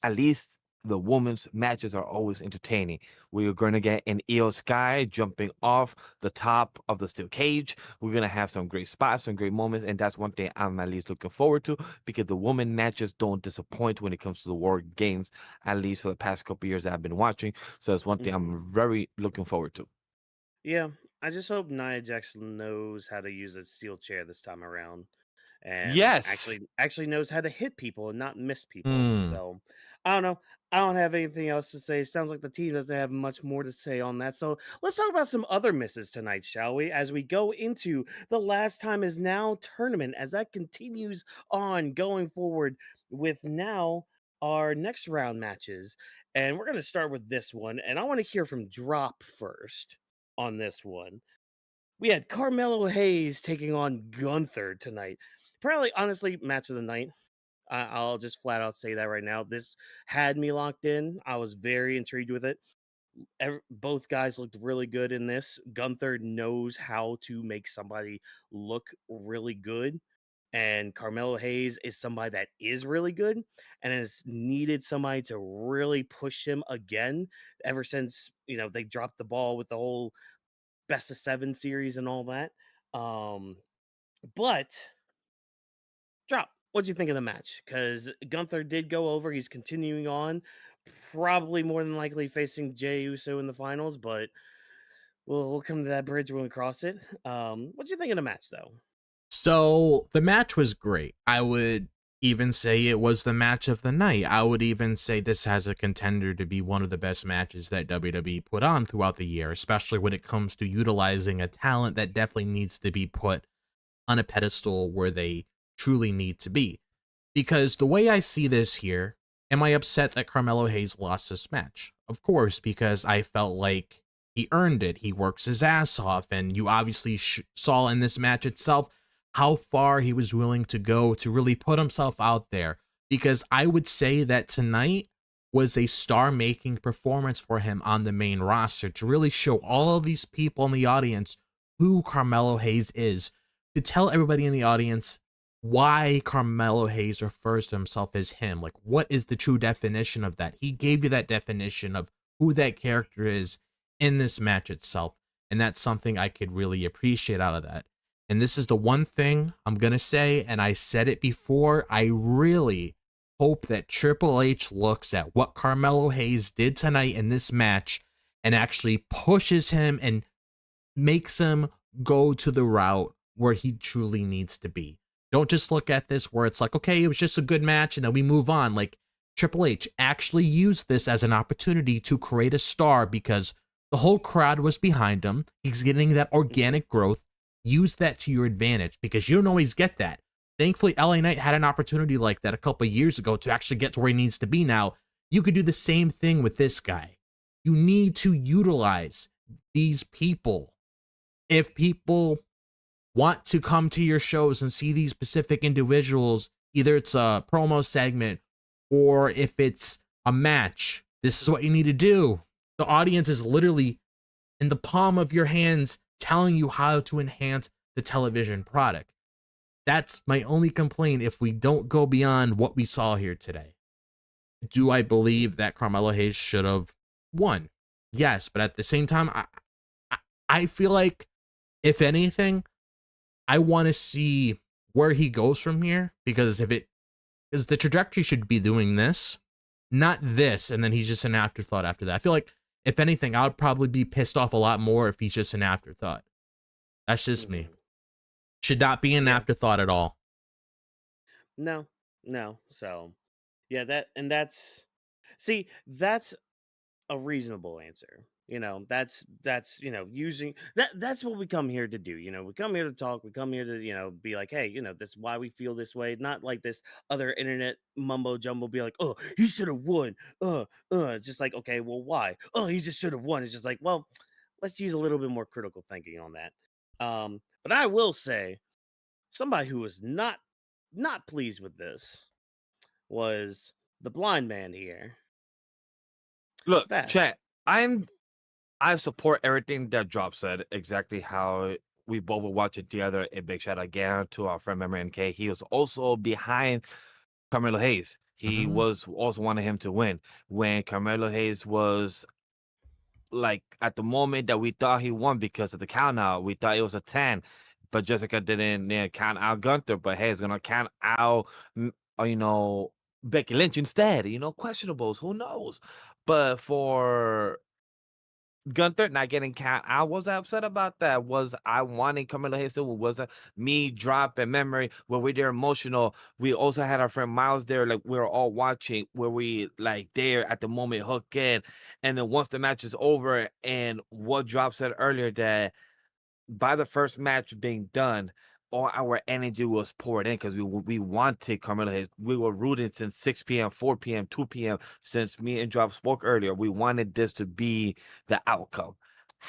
At least the women's matches are always entertaining. We're going to get an Io Sky jumping off the top of the steel cage. We're going to have some great spots, some great moments, and that's one thing I'm at least looking forward to because the women matches don't disappoint when it comes to the war games, at least for the past couple years that I've been watching. So that's one thing Mhm. I'm very looking forward to. Yeah, I just hope Nia Jackson knows how to use a steel chair this time around, and Yes. actually knows how to hit people and not miss people. Hmm. So I don't know. I don't have anything else to say. Sounds like the team doesn't have much more to say on that. So let's talk about some other misses tonight, shall we? As we go into the last time is now tournament, as that continues on going forward with now our next round matches. And we're going to start with this one. And I want to hear from Drop first on this one. We had Carmelo Hayes taking on Gunther tonight. Probably, honestly, match of the night. I'll just flat out say that right now. This had me locked in. I was very intrigued with it. Both guys looked really good in this. Gunther knows how to make somebody look really good. And Carmelo Hayes is somebody that is really good and has needed somebody to really push him again ever since, they dropped the ball with the whole best of 7 series and all that. Um, but Drop, what'd you think of the match? Because Gunther did go over. He's continuing on, probably more than likely facing Jey Uso in the finals, but we'll come to that bridge when we cross it. What'd you think of the match, though? So the match was great. I would even say it was the match of the night. I would even say this has a contender to be one of the best matches that WWE put on throughout the year, especially when it comes to utilizing a talent that definitely needs to be put on a pedestal where they truly need to be. Because the way I see this here, am I upset that Carmelo Hayes lost this match? Of course, because I felt like he earned it. He works his ass off, and you obviously saw in this match itself how far he was willing to go to really put himself out there. Because I would say that tonight was a star-making performance for him on the main roster to really show all of these people in the audience who Carmelo Hayes is, to tell everybody in the audience why Carmelo Hayes refers to himself as him. Like, what is the true definition of that? He gave you that definition of who that character is in this match itself, and that's something I could really appreciate out of that. And this is the one thing I'm going to say, and I said it before, I really hope that Triple H looks at what Carmelo Hayes did tonight in this match and actually pushes him and makes him go to the route where he truly needs to be. Don't just look at this where it's like, okay, it was just a good match and then we move on. Like, Triple H actually used this as an opportunity to create a star because the whole crowd was behind him. He's getting that organic growth. Use that to your advantage because you don't always get that. Thankfully, LA Knight had an opportunity like that a couple of years ago to actually get to where he needs to be now. You could do the same thing with this guy. You need to utilize these people. If people want to come to your shows and see these specific individuals, either it's a promo segment or if it's a match, this is what you need to do. The audience is literally in the palm of your hands telling you how to enhance the television product. That's my only complaint if we don't go beyond what we saw here today. Do I believe that Carmelo Hayes should have won? Yes, but at the same time, I feel like, if anything, I want to see where he goes from here, because because the trajectory should be doing this, not this, and then he's just an afterthought after that. I feel like, if anything, I would probably be pissed off a lot more if he's just an afterthought. That's just me. Should not be an afterthought at all. No. So, yeah, that's a reasonable answer. That's using that's what we come here to do. We come here to talk, we come here to, be like, hey, this is why we feel this way, not like this other internet mumbo jumbo be like, oh, he should have won. It's just like, okay, well, why? Oh, he just should have won. It's just like, well, let's use a little bit more critical thinking on that. But I will say, somebody who was not pleased with this was the blind man here. Look, Vash. chat. I support everything that Drop said. Exactly how we both were watching together. A big shout out again to our friend member MK. He was also behind Carmelo Hayes. He was also wanted him to win when Carmelo Hayes was like at the moment that we thought he won because of the count out. We thought it was a 10, but Jessica didn't count out Gunther. But hey, it's gonna count out, Becky Lynch instead. Questionables. Who knows? But for Gunther not getting count, I was upset about that. Was I wanting Carmelo Hayes to? Was it me dropping memory where we were emotional? We also had our friend Miles there, like we were all watching, where we like there at the moment hook in, and then once the match is over, and what Drop said earlier that by the first match being done, all our energy was poured in because we wanted Carmelo Hayes. We were rooting since 6 p.m., 4 p.m., 2 p.m. Since me and Drop spoke earlier, we wanted this to be the outcome.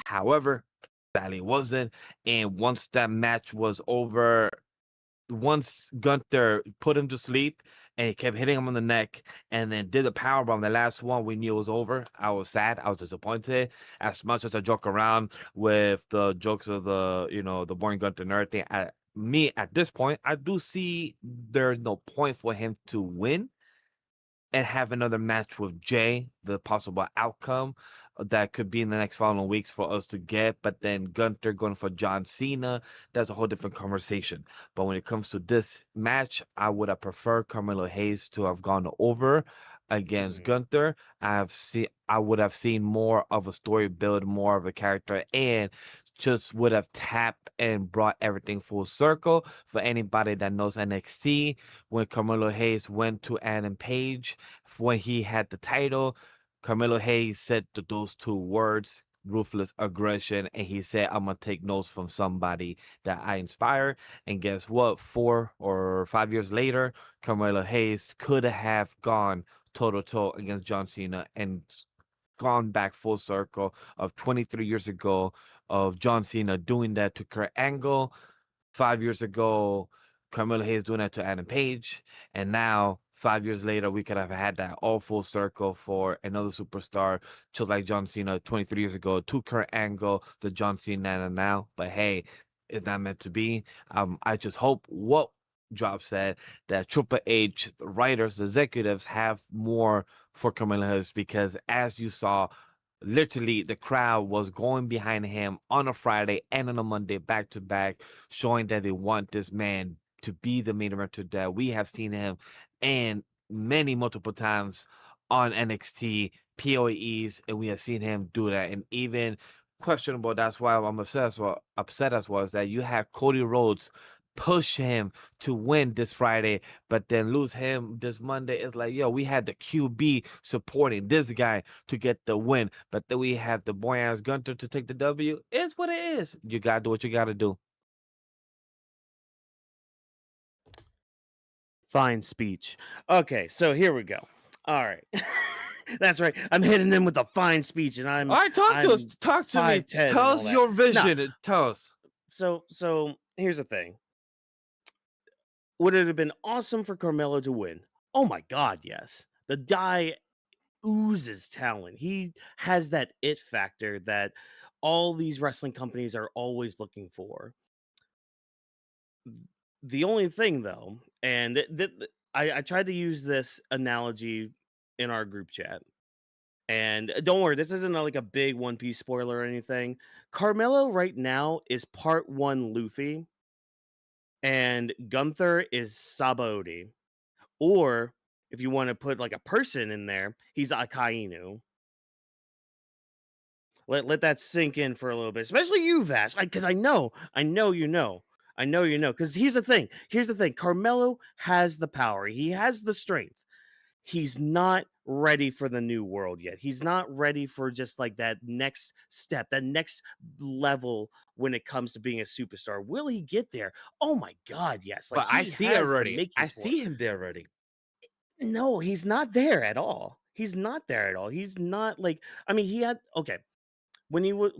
However, sadly, it wasn't. And once that match was over, once Gunther put him to sleep and he kept hitting him on the neck and then did the powerbomb, the last one, we knew it was over. I was sad. I was disappointed. As much as I joke around with the jokes of the boring Gunther and everything, at this point, I do see there's no point for him to win and have another match with Jay, the possible outcome that could be in the next following weeks for us to get. But then Gunther going for John Cena, that's a whole different conversation. But when it comes to this match, I would have preferred Carmelo Hayes to have gone over against Gunther. I would have seen more of a story build, more of a character, and just would have tapped and brought everything full circle. For anybody that knows NXT, when Carmelo Hayes went to Adam Page, when he had the title, Carmelo Hayes said those two words, ruthless aggression, and he said, I'm going to take notes from somebody that I inspire. And guess what? 4 or 5 years later, Carmelo Hayes could have gone toe-to-toe against John Cena and gone back full circle of 23 years ago of John Cena doing that to Kurt Angle, 5 years ago Carmelo Hayes doing that to Adam Page, and now 5 years later, we could have had that all full circle for another superstar, just like John Cena 23 years ago, to Kurt Angle, the John Cena now. But hey, it's not meant to be. I just hope what Drop said that Triple H, the writers, the executives have more for Carmelo Hayes because as you saw, literally the crowd was going behind him on a Friday and on a Monday back to back, showing that they want this man to be the main eventer that we have seen him and many multiple times on NXT, POEs, and we have seen him do that. And even questionable, that's why I'm upset as well, is that you have Cody Rhodes push him to win this Friday, but then lose him this Monday. It's like, yo, we had the QB supporting this guy to get the win, but then we have the boy ass Gunther to take the W. It's what it is. You gotta do what you gotta do. Fine speech. Okay, so here we go. All right. That's right. I'm hitting them with a fine speech, and I'm All right, talk to us. I'm Talk to me. 5'10" and Tell all us that. your No, vision. Tell us. so here's the thing. Would it have been awesome for Carmelo to win? Oh my God, yes. The guy oozes talent. He has that it factor that all these wrestling companies are always looking for. The only thing, though, and I tried to use this analogy in our group chat. And don't worry, this isn't like a big One Piece spoiler or anything. Carmelo right now is part one Luffy, and Gunther is Sabaody. Or if you want to put like a person in there, he's Akainu. Let that sink in for a little bit, especially you, Vash, because I know you know. I know you know. Because here's the thing. Carmelo has the power. He has the strength. He's not ready for the new world yet. He's not ready for just like that next step, that next level when it comes to being a superstar. Will he get there? Oh my God, yes. Like But I he see it has the already. I makings for it. see him there already. No, he's not there at all. He's not there at all. He's not like, I mean, he had okay when he was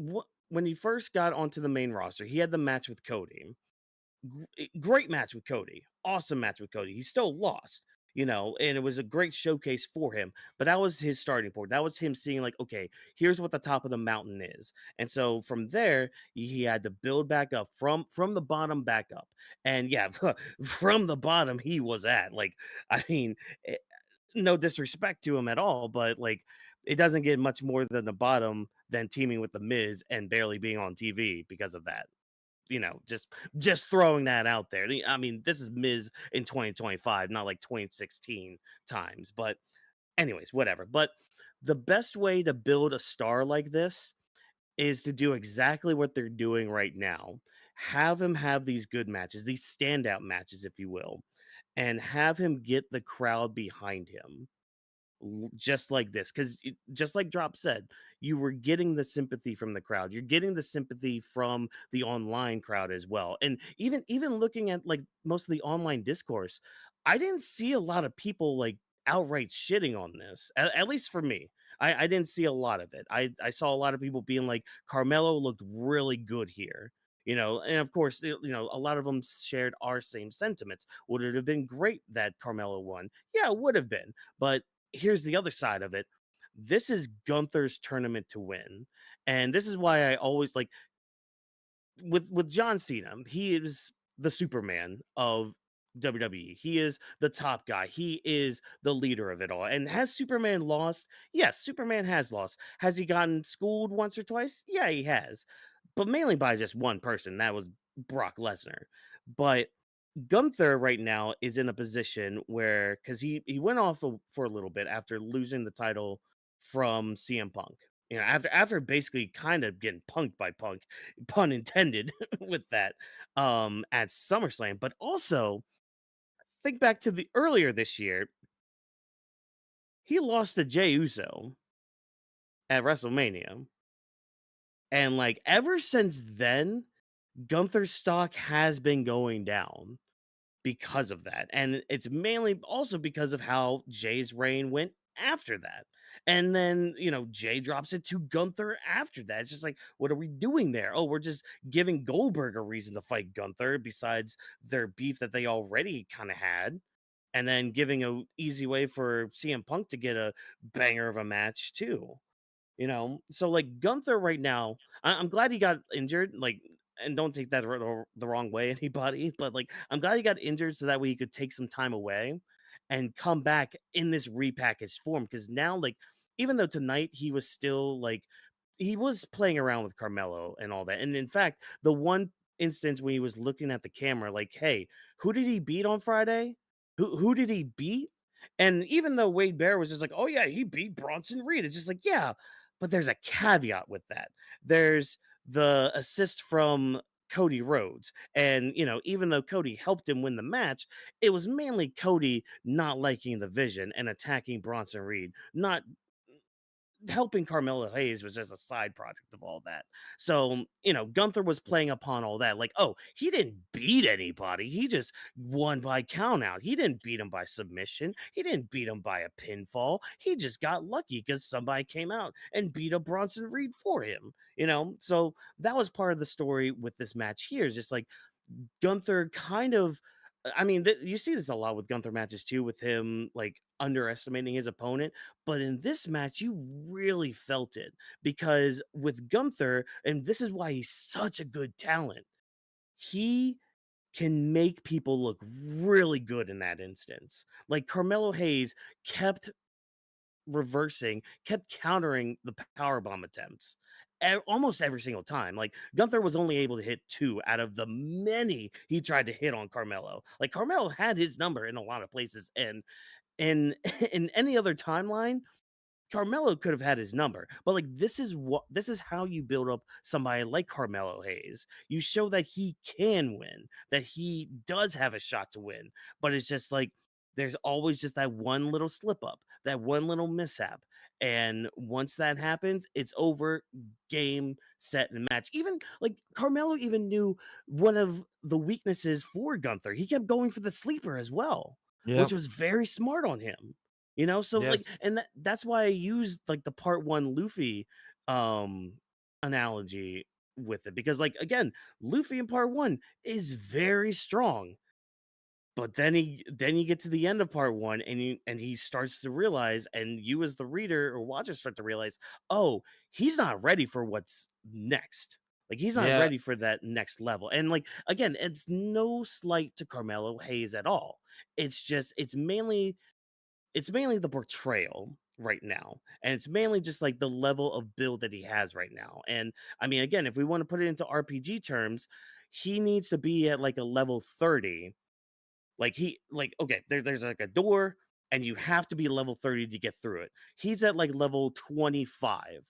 when he first got onto the main roster, he had the match with Cody. Great match with Cody. Awesome match with Cody. He still lost, and it was a great showcase for him. But that was his starting point. That was him seeing like, okay, here's what the top of the mountain is. And so from there, he had to build back up from the bottom back up. And yeah, from the bottom he was at. Like, I mean, no disrespect to him at all, but like it doesn't get much more than the bottom than teaming with the Miz and barely being on TV because of that. Just throwing that out there. I mean, this is Miz in 2025, not like 2016 times. But anyways, whatever. But the best way to build a star like this is to do exactly what they're doing right now. Have him have these good matches, these standout matches, if you will, and have him get the crowd behind him just like this, because just like Drop said, you were getting the sympathy from the crowd, you're getting the sympathy from the online crowd as well. And even looking at like most of the online discourse, I didn't see a lot of people like outright shitting on this, at least for me. I didn't see a lot of it. I saw a lot of people being like, Carmelo looked really good here, and of course, a lot of them shared our same sentiments. Would it have been great that Carmelo won? Yeah, it would have been. But here's the other side of it. This is Gunther's tournament to win. And this is why I always like with John Cena, he is the Superman of WWE. He is the top guy. He is the leader of it all. And has Superman lost? Yes, Superman has lost. Has he gotten schooled once or twice? Yeah, he has. But mainly by just one person. That was Brock Lesnar. But Gunther right now is in a position where, because he went off for a little bit after losing the title from CM Punk. After basically kind of getting punked by Punk, pun intended, with that at SummerSlam. But also think back to the earlier this year, he lost to Jey Uso at WrestleMania, and like ever since then, Gunther's stock has been going down because of that. And it's mainly also because of how Jay's reign went after that. And then, Jay drops it to Gunther after that. It's just like, what are we doing there? Oh, we're just giving Goldberg a reason to fight Gunther besides their beef that they already kind of had. and then giving a easy way for CM Punk to get a banger of a match too. So like Gunther right now, I'm glad he got injured. Like, and don't take that the wrong way, anybody. But like, I'm glad he got injured so that way he could take some time away and come back in this repackaged form. Because now, like, even though tonight he was still like, he was playing around with Carmelo and all that. And in fact, the one instance when he was looking at the camera, like, hey, who did he beat on Friday? Who did he beat? And even though Wade Bear was just like, oh yeah, he beat Bronson Reed, it's just like, yeah, but there's a caveat with that. There's the assist from Cody Rhodes. And, even though Cody helped him win the match, it was mainly Cody not liking the vision and attacking Bronson Reed, not helping Carmelo Hayes was just a side project of all that. So, Gunther was playing upon all that. Like, oh, he didn't beat anybody. He just won by count out. He didn't beat him by submission. He didn't beat him by a pinfall. He just got lucky because somebody came out and beat up Bronson Reed for him. So that was part of the story with this match here. Is just like Gunther kind of, I mean, you see this a lot with Gunther matches too, with him like underestimating his opponent. But in this match, you really felt it because with Gunther, and this is why he's such a good talent, he can make people look really good in that instance. Like Carmelo Hayes kept kept countering the power bomb attempts almost every single time. Like Gunther was only able to hit 2 out of the many he tried to hit on Carmelo. Like Carmelo had his number in a lot of places, and in in any other timeline, Carmelo could have had his number, but like this is how you build up somebody like Carmelo Hayes. You show that he can win, that he does have a shot to win, but it's just like there's always just that one little slip up, that one little mishap. And once that happens, it's over, game, set, and match. Even like Carmelo even knew one of the weaknesses for Gunther. He kept going for the sleeper as well, which Yep. was very smart on him. So like, Yes. and that's why I used like the part 1 Luffy um analogy with it, because like again, Luffy in part 1 is very strong, but then you get to the end of part 1 and he starts to realize, and you as the reader or watcher start to realize, oh, he's not ready for what's next. Like he's not Yeah. ready for that next level. And like again, it's no slight to Carmelo Hayes at all. It's just it's mainly the portrayal right now, and it's mainly just like the level of build that he has right now. And I mean, again, if we want to put it into RPG terms, he needs to be at like a level 30. Okay, there's like a door and you have to be level 30 to get through it. He's at like level 25.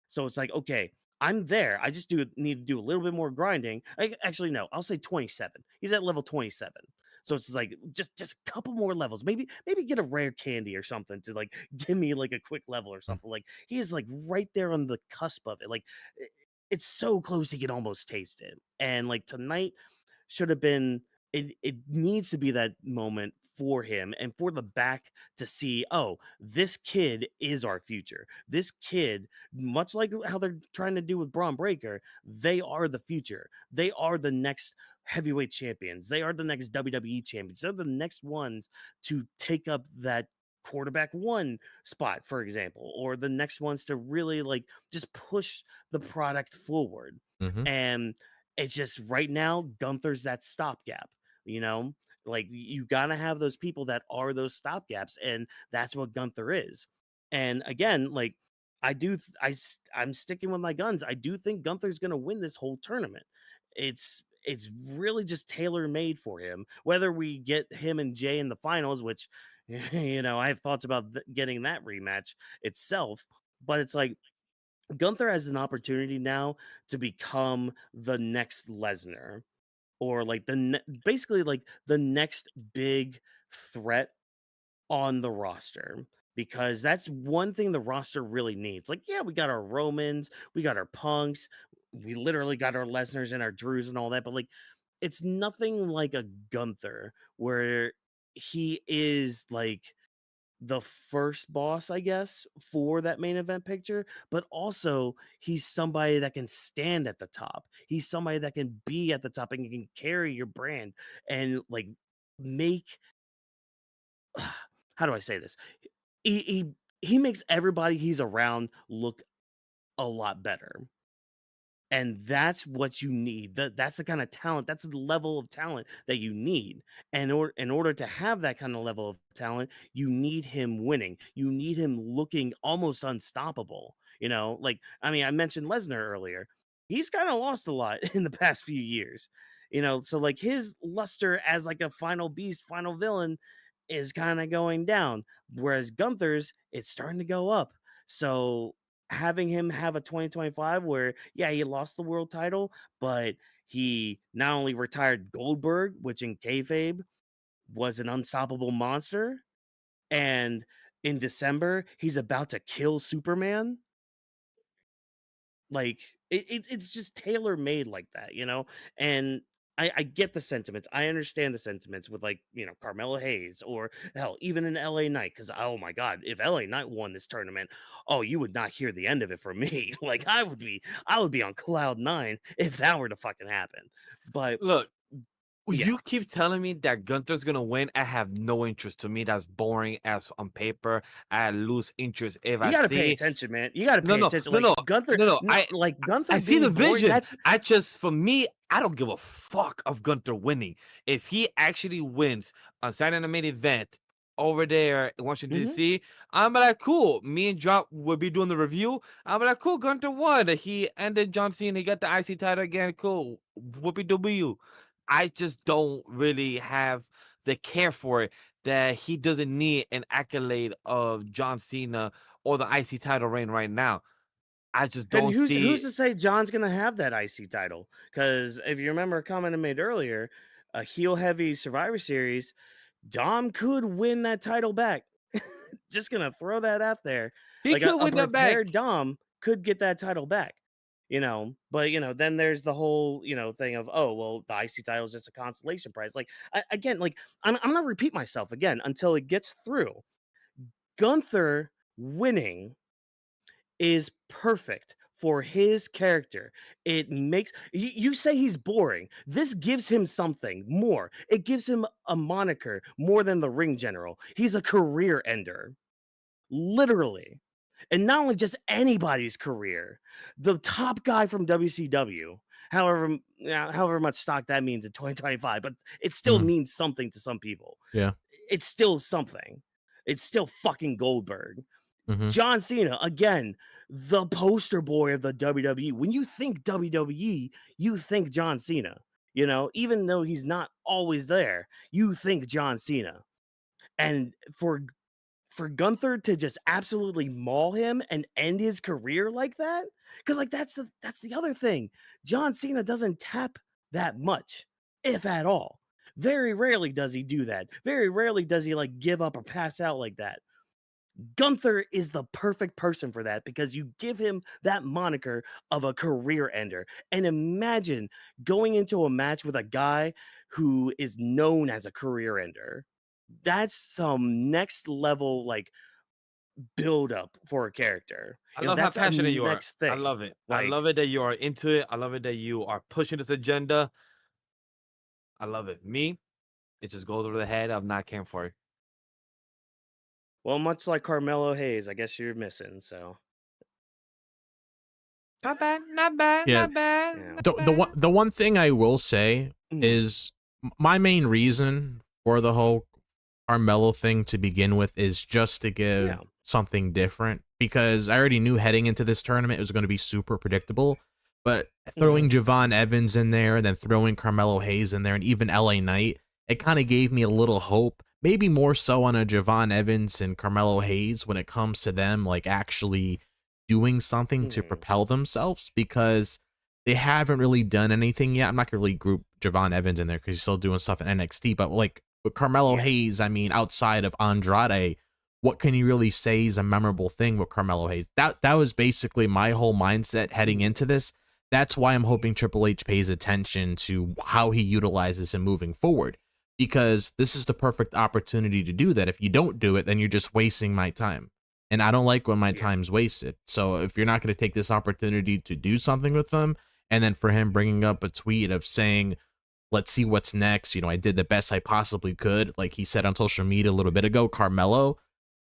So it's like, okay, I'm there. I just need to do a little bit more grinding. Actually, no, I'll say 27. He's at level 27. So it's like just a couple more levels. Maybe get a rare candy or something to like give me like a quick level or something. Like he is like right there on the cusp of it. Like it's so close he can almost taste it. And like tonight should have been, it needs to be that moment for him and for the back to see, oh, this kid is our future. This kid, much like how they're trying to do with Braun Breaker, they are the future. They are the next heavyweight champions. They are the next WWE champions. They're the next ones to take up that quarterback 1 spot, for example, or the next ones to really like just push the product forward. Mm-hmm. And it's just right now, Gunther's that stopgap, you know? Like you gotta have those people that are those stopgaps, and that's what Gunther is. And again, like I'm sticking with my guns. I do think Gunther's gonna win this whole tournament. It's really just tailor made for him. Whether we get him and Jay in the finals, which I have thoughts about getting that rematch itself, but it's like Gunther has an opportunity now to become the next Lesnar, or like basically like the next big threat on the roster, because that's one thing the roster really needs. Like, yeah, we got our Romans, we got our Punks, we literally got our Lesnars and our Drews and all that, but like it's nothing like a Gunther where he is like the first boss, I guess, for that main event picture, but also he's somebody that can stand at the top. He's somebody that can be at the top and can carry your brand and like make how do I say this? He makes everybody he's around look a lot better. And that's what you need. That's the kind of talent, that's the level of talent that you need. And in order to have that kind of level of talent, you need him winning. You need him looking almost unstoppable. Like, I mean, I mentioned Lesnar earlier. He's kind of lost a lot in the past few years. So like his luster as like a final beast, final villain is kind of going down. Whereas Gunther's, it's starting to go up. So having him have a 2025 where, yeah, he lost the world title, but he not only retired Goldberg, which in kayfabe was an unstoppable monster, and in December he's about to kill Superman. Like it's just tailor made like that, And I get the sentiments. I understand the sentiments with like Carmelo Hayes or hell even an LA Knight, because oh my god, if LA Knight won this tournament, oh you would not hear the end of it from me. Like I would be on cloud nine if that were to fucking happen. But Look, yeah, you keep telling me that Gunther's gonna win. I have no interest. To me, that's boring as on paper. I lose interest if you I got to pay see. attention, man. You got to No, pay no, attention. no, Like no, Gunther, no, no. like Gunther I see the being boring, vision. that's I just, for me, I don't give a fuck of Gunther winning. If he actually wins on Saturday Night Main Event over there in Washington Mhm. D.C., I'm like, cool. Me and Drop will be doing the review. I'm like, cool. Gunther won. He ended John Cena. He got the IC title again. Cool. Whoopie W. I just don't really have the care for it that he doesn't need an accolade of John Cena or the IC title reign right now. I just And don't who's see. to say John's gonna have that IC title? Because if you remember a comment I made earlier, a heel heavy Survivor Series, Dom could win that title back. Just gonna throw that out there. He Like a, could a win that back. prepared Dom could get that title back. But then there's the whole thing of, oh well, the IC title is just a consolation prize. Like again, like I'm gonna repeat myself again until it gets through. Gunther winning is perfect for his character. It makes you say he's boring. This gives him something more. It gives him a moniker more than the ring general. He's a career ender. Literally. And not only just anybody's career. The top guy from WCW, however much stock that means in 2025, but it still means something to some people. Yeah. It's still something. It's still fucking Goldberg. Mhm. John Cena, again, the poster boy of the WWE. When you think WWE, you think John Cena. Even though he's not always there, you think John Cena. And for Gunther to just absolutely maul him and end his career like that, because like that's the other thing. John Cena doesn't tap that much, if at all. Very rarely does he do that. Very rarely does he like give up or pass out like that. Gunther is the perfect person for that because you give him that moniker of a career ender. And imagine going into a match with a guy who is known as a career ender. That's some next level like build up for a character. I love how That's a passionate you are. next thing. I love it. I Like, love it that you are into it. I love it that you are pushing this agenda. I love it. Me, it just goes over the head. I'm not caring for it. well, much like Carmelo Hayes, I guess you're missing. So Not bad. Not bad. Yeah. Not bad. Yeah. Not The one thing I will say Mhm. is my main reason for the whole Carmelo thing to begin with is just to give Yeah. something different, because I already knew heading into this tournament it was going to be super predictable. But throwing Javon Evans in there and then throwing Carmelo Hayes in there and even LA Knight, it kind of gave me a little hope, maybe more so on a Javon Evans and Carmelo Hayes when it comes to them like actually doing something to Mhm. propel themselves, because they haven't really done anything yet. I'm not gonna really group Javon Evans in there because he's still doing stuff in NXT, but like with Carmelo Yeah. Hayes, I mean, outside of Andrade, what can you really say is a memorable thing with Carmelo Hayes? That was basically my whole mindset heading into this. That's why I'm hoping Triple H pays attention to how he utilizes him moving forward, because this is the perfect opportunity to do that. If you don't do it, then you're just wasting my time. And I don't like when my Yeah. time's wasted. So if you're not going to take this opportunity to do something with them, and then for him bringing up a tweet of saying, let's see what's next. I did the best I possibly could. Like he said on social media a little bit ago, Carmelo.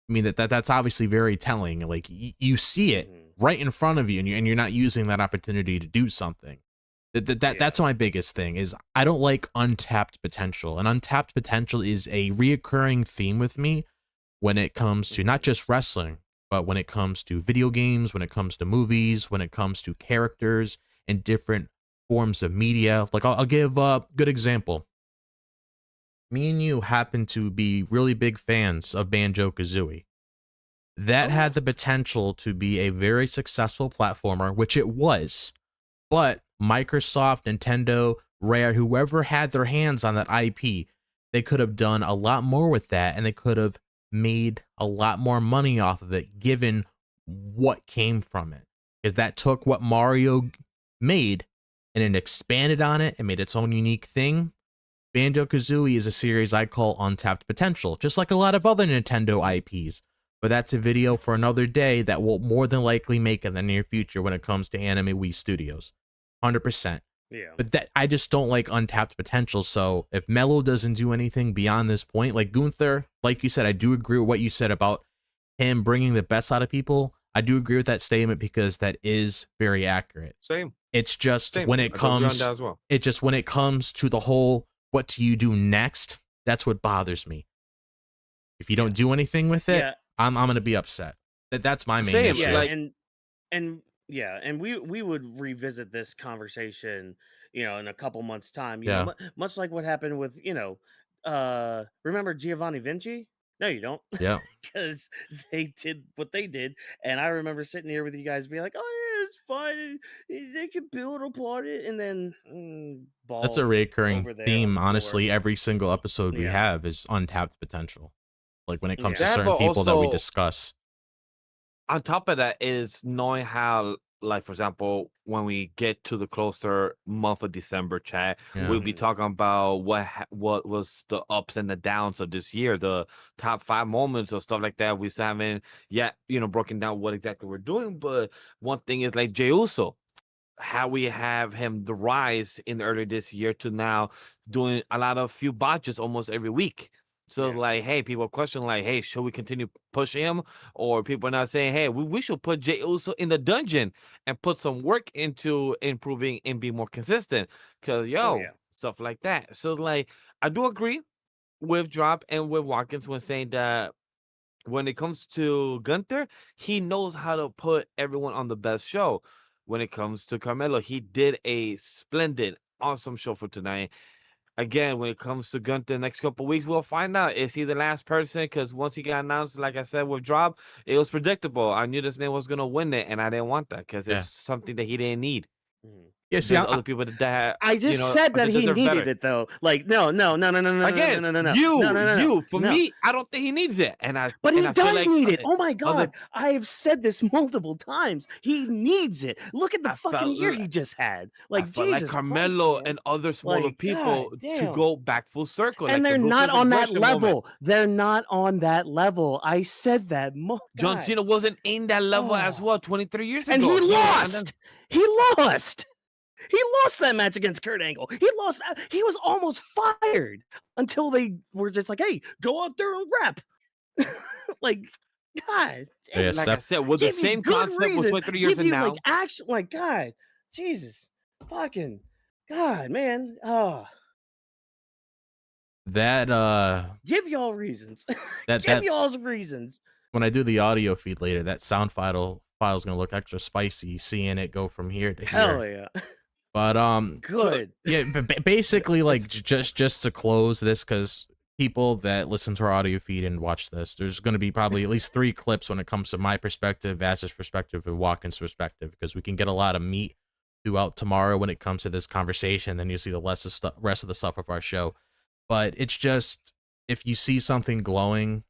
I mean, that's obviously very telling. Like you see it right in front of you, and you're not using that opportunity to do something. That's my biggest thing is I don't like untapped potential, and untapped potential is a reoccurring theme with me when it comes to not just wrestling, but when it comes to video games, when it comes to movies, when it comes to characters and different forms of media. Like I'll give a good example. Me and you happen to be really big fans of Banjo-Kazooie. That had the potential to be a very successful platformer, which it was. But Microsoft, Nintendo, Rare, whoever had their hands on that IP, they could have done a lot more with that, and they could have made a lot more money off of it, given what came from it. Because that took what Mario made, and it expanded on it and made its own unique thing. Banjo-Kazooie is a series I call untapped potential, just like a lot of other Nintendo IPs. But that's a video for another day that will more than likely make in the near future when it comes to Anime Wii Studios. 100%. Yeah. But that I just don't like untapped potential. So if Melo doesn't do anything beyond this point, like Gunther, like you said, I do agree with what you said about him bringing the best out of people. I do agree with that statement because that is very accurate. Same. It's just Same. when it comes, as well. it just when it comes to the whole, what do you do next? That's what bothers me. If you don't do anything with it, I'm gonna be upset. That's my main issue. Yeah, and we would revisit this conversation, in a couple months' time. You know, much like what happened with, remember Giovanni Vinci? No, you don't. Yeah. Because they did what they did, and I remember sitting here with you guys being like, "Oh yeah, it's fine. They can build upon it," and then that's a recurring theme. Honestly, every single episode we have is untapped potential. Like when it comes to certain people that we discuss. On top of that is knowing how, like, for example, when we get to the closer month of December, chat, we'll be talking about what was the ups and the downs of this year, the top 5 moments or stuff like that. We still haven't yet, broken down what exactly we're doing. But one thing is like Jey Uso, how we have him the rise in earlier this year to now doing a lot of few botches almost every week. So like, hey, people question like, hey, should we continue pushing him? Or people are not saying, hey, we should put Jey Uso in the dungeon and put some work into improving and be more consistent. Because stuff like that. So like, I do agree with Drop and with Watkins when saying that when it comes to Gunther, he knows how to put everyone on the best show. When it comes to Carmelo, he did a splendid, awesome show for tonight. Again, when it comes to Gunther, the next couple of weeks, we'll find out. Is he the last person? Because once he got announced, like I said, with Drop, it was predictable. I knew this man was going to win it, and I didn't want that because it's something that he didn't need. Yeah, see, other people that I just said that he needed it though. Like, no. Again, no. For me, I don't think he needs it, But he does need it. Oh my god, I have said this multiple times. He needs it. Look at the fucking year he just had. Like, Jesus, like Carmelo and other smaller people to go back full circle, and like they're not on that level. They're not on that level. I said that. John Cena wasn't in that level as well 23 years ago, and he lost. He lost. He lost that match against Kurt Angle. He lost. He was almost fired until they were just like, "Hey, go out there and rap." Like, God, yeah, like I said, with the same concept with 23 years and now, like action, like God, Jesus, fucking God, man. That give y'all reasons. Give y'all's reasons. When I do the audio feed later, that sound file's gonna look extra spicy. Seeing it go from here to here. Hell yeah. But good. Yeah, basically, like just to close this, because people that listen to our audio feed and watch this, there's going to be probably at least 3 clips when it comes to my perspective, Vash's perspective, and Watkins' perspective, because we can get a lot of meat throughout tomorrow when it comes to this conversation. Then you see the rest of the stuff of our show. But it's just, if you see something glowing,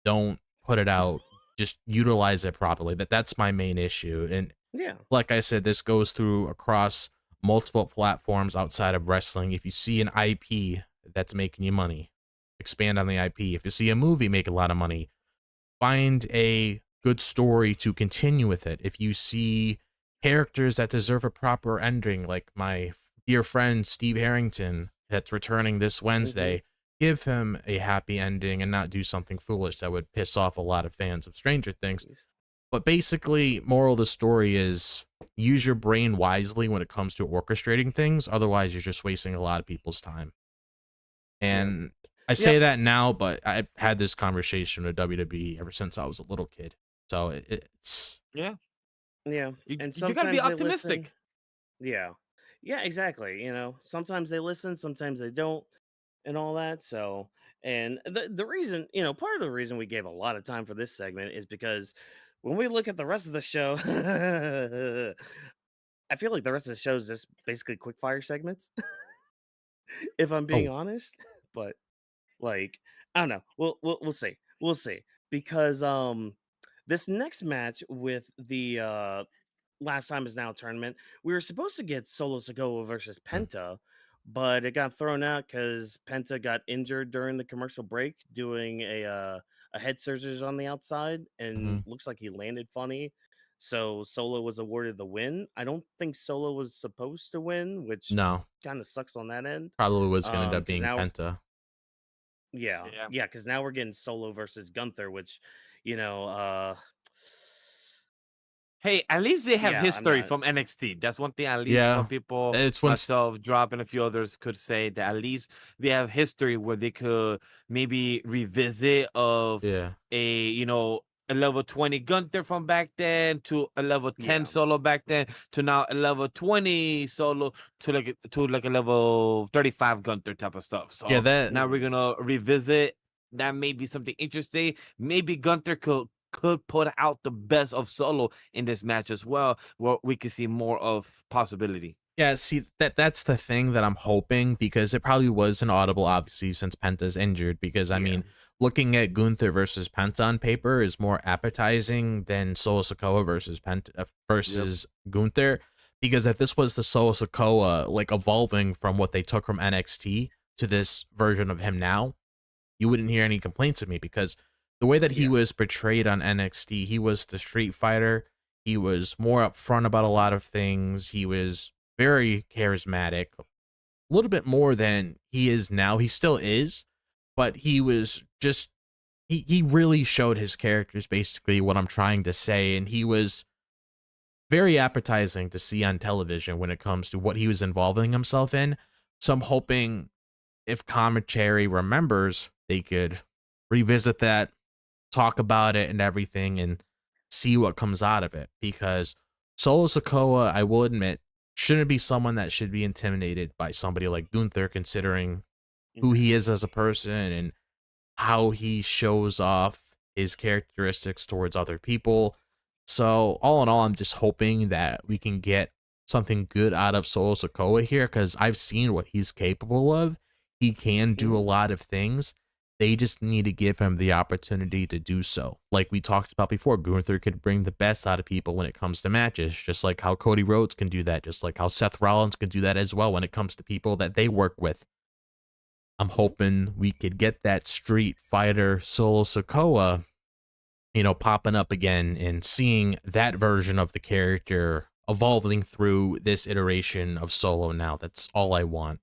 don't put it out. Just utilize it properly. That's my main issue. And like I said, this goes through across multiple platforms outside of wrestling. If you see an IP that's making you money, expand on the IP. If you see a movie make a lot of money, find a good story to continue with it. If you see characters that deserve a proper ending, like my dear friend Steve Harrington that's returning this Wednesday, give him a happy ending and not do something foolish that would piss off a lot of fans of Stranger Things. But basically, moral of the story is use your brain wisely when it comes to orchestrating things. Otherwise, you're just wasting a lot of people's time. And I say that now, but I've had this conversation with WWE ever since I was a little kid. So it's yeah. And You gotta be sometimes they listen. optimistic. Yeah, exactly. You know, sometimes they listen, sometimes they don't, and all that. So, and the reason, you know, part of the reason we gave a lot of time for this segment is because when we look at the rest of the show, I feel like the rest of the show is just basically quickfire segments, if I'm being honest. But like, I don't know. We'll see. We'll see. Because this next match with the last time is now tournament, we were supposed to get Solo Sikoa versus Penta, but it got thrown out because Penta got injured during the commercial break doing a head surgery on the outside, and looks like he landed funny. So Solo was awarded the win. I don't think Solo was supposed to win, which no, kind of sucks on that end. probably was going to end up 'Cause being now, Penta. yeah, because now we're getting Solo versus Gunther, which, you know, Hey, at least they have yeah, I'm history not. from NXT. That's one thing. At least Yeah, some people, it's when myself, Drop, and a few others could say that at least they have history where they could maybe revisit of yeah. a a level 20 Gunther from back then to a level 10 Yeah. Solo back then to now a level 20 Solo to like a level 35 Gunther type of stuff. So Yeah, that now we're gonna revisit. That may be something interesting. Maybe Gunther could put out the best of Solo in this match as well, where we could see more of possibility. Yeah, see that's the thing that I'm hoping, because it probably was an audible, obviously, since Penta's injured. Because I mean, looking at Gunther versus Penta on paper is more appetizing than Solo Sikoa versus Penta versus Gunther. Because if this was the Solo Sikoa like evolving from what they took from NXT to this version of him now, you wouldn't hear any complaints of me, because the way that he was portrayed on NXT, he was the street fighter. He was more upfront about a lot of things. He was very charismatic, a little bit more than he is now. He still is, but he was just, he really showed his characters, basically what I'm trying to say. And he was very appetizing to see on television when it comes to what he was involving himself in. So I'm hoping if commentary remembers, they could revisit that, talk about it and everything, and see what comes out of it. Because Solo Sikoa, I will admit, shouldn't be someone that should be intimidated by somebody like Gunther, considering who he is as a person and how he shows off his characteristics towards other people. So all in all, I'm just hoping that we can get something good out of Solo Sikoa here, because I've seen what he's capable of. He can do a lot of things. They just need to give him the opportunity to do so. Like we talked about before, Gunther could bring the best out of people when it comes to matches, just like how Cody Rhodes can do that, just like how Seth Rollins can do that as well when it comes to people that they work with. I'm hoping we could get that Street Fighter Solo Sikoa, popping up again and seeing that version of the character evolving through this iteration of Solo now. That's all I want.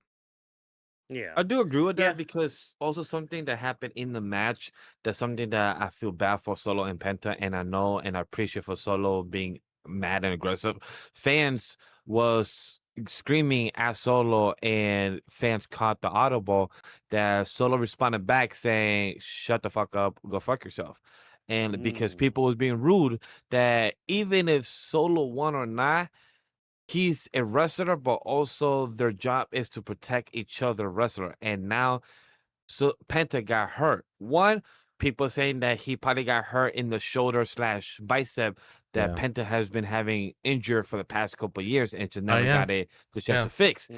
Yeah. I do agree with that, because also something that happened in the match, that's something that I feel bad for Solo and Penta, and I know and I appreciate for Solo being mad and aggressive. Fans was screaming at Solo, and fans caught the audible that Solo responded back saying, "Shut the fuck up, go fuck yourself." And because people was being rude, that even if Solo won or not, he's a wrestler, but also their job is to protect each other wrestler. And now, so Penta got hurt. One, people saying that he probably got hurt in the shoulder / bicep that Penta has been having injured for the past couple of years and just never got the chance to fix.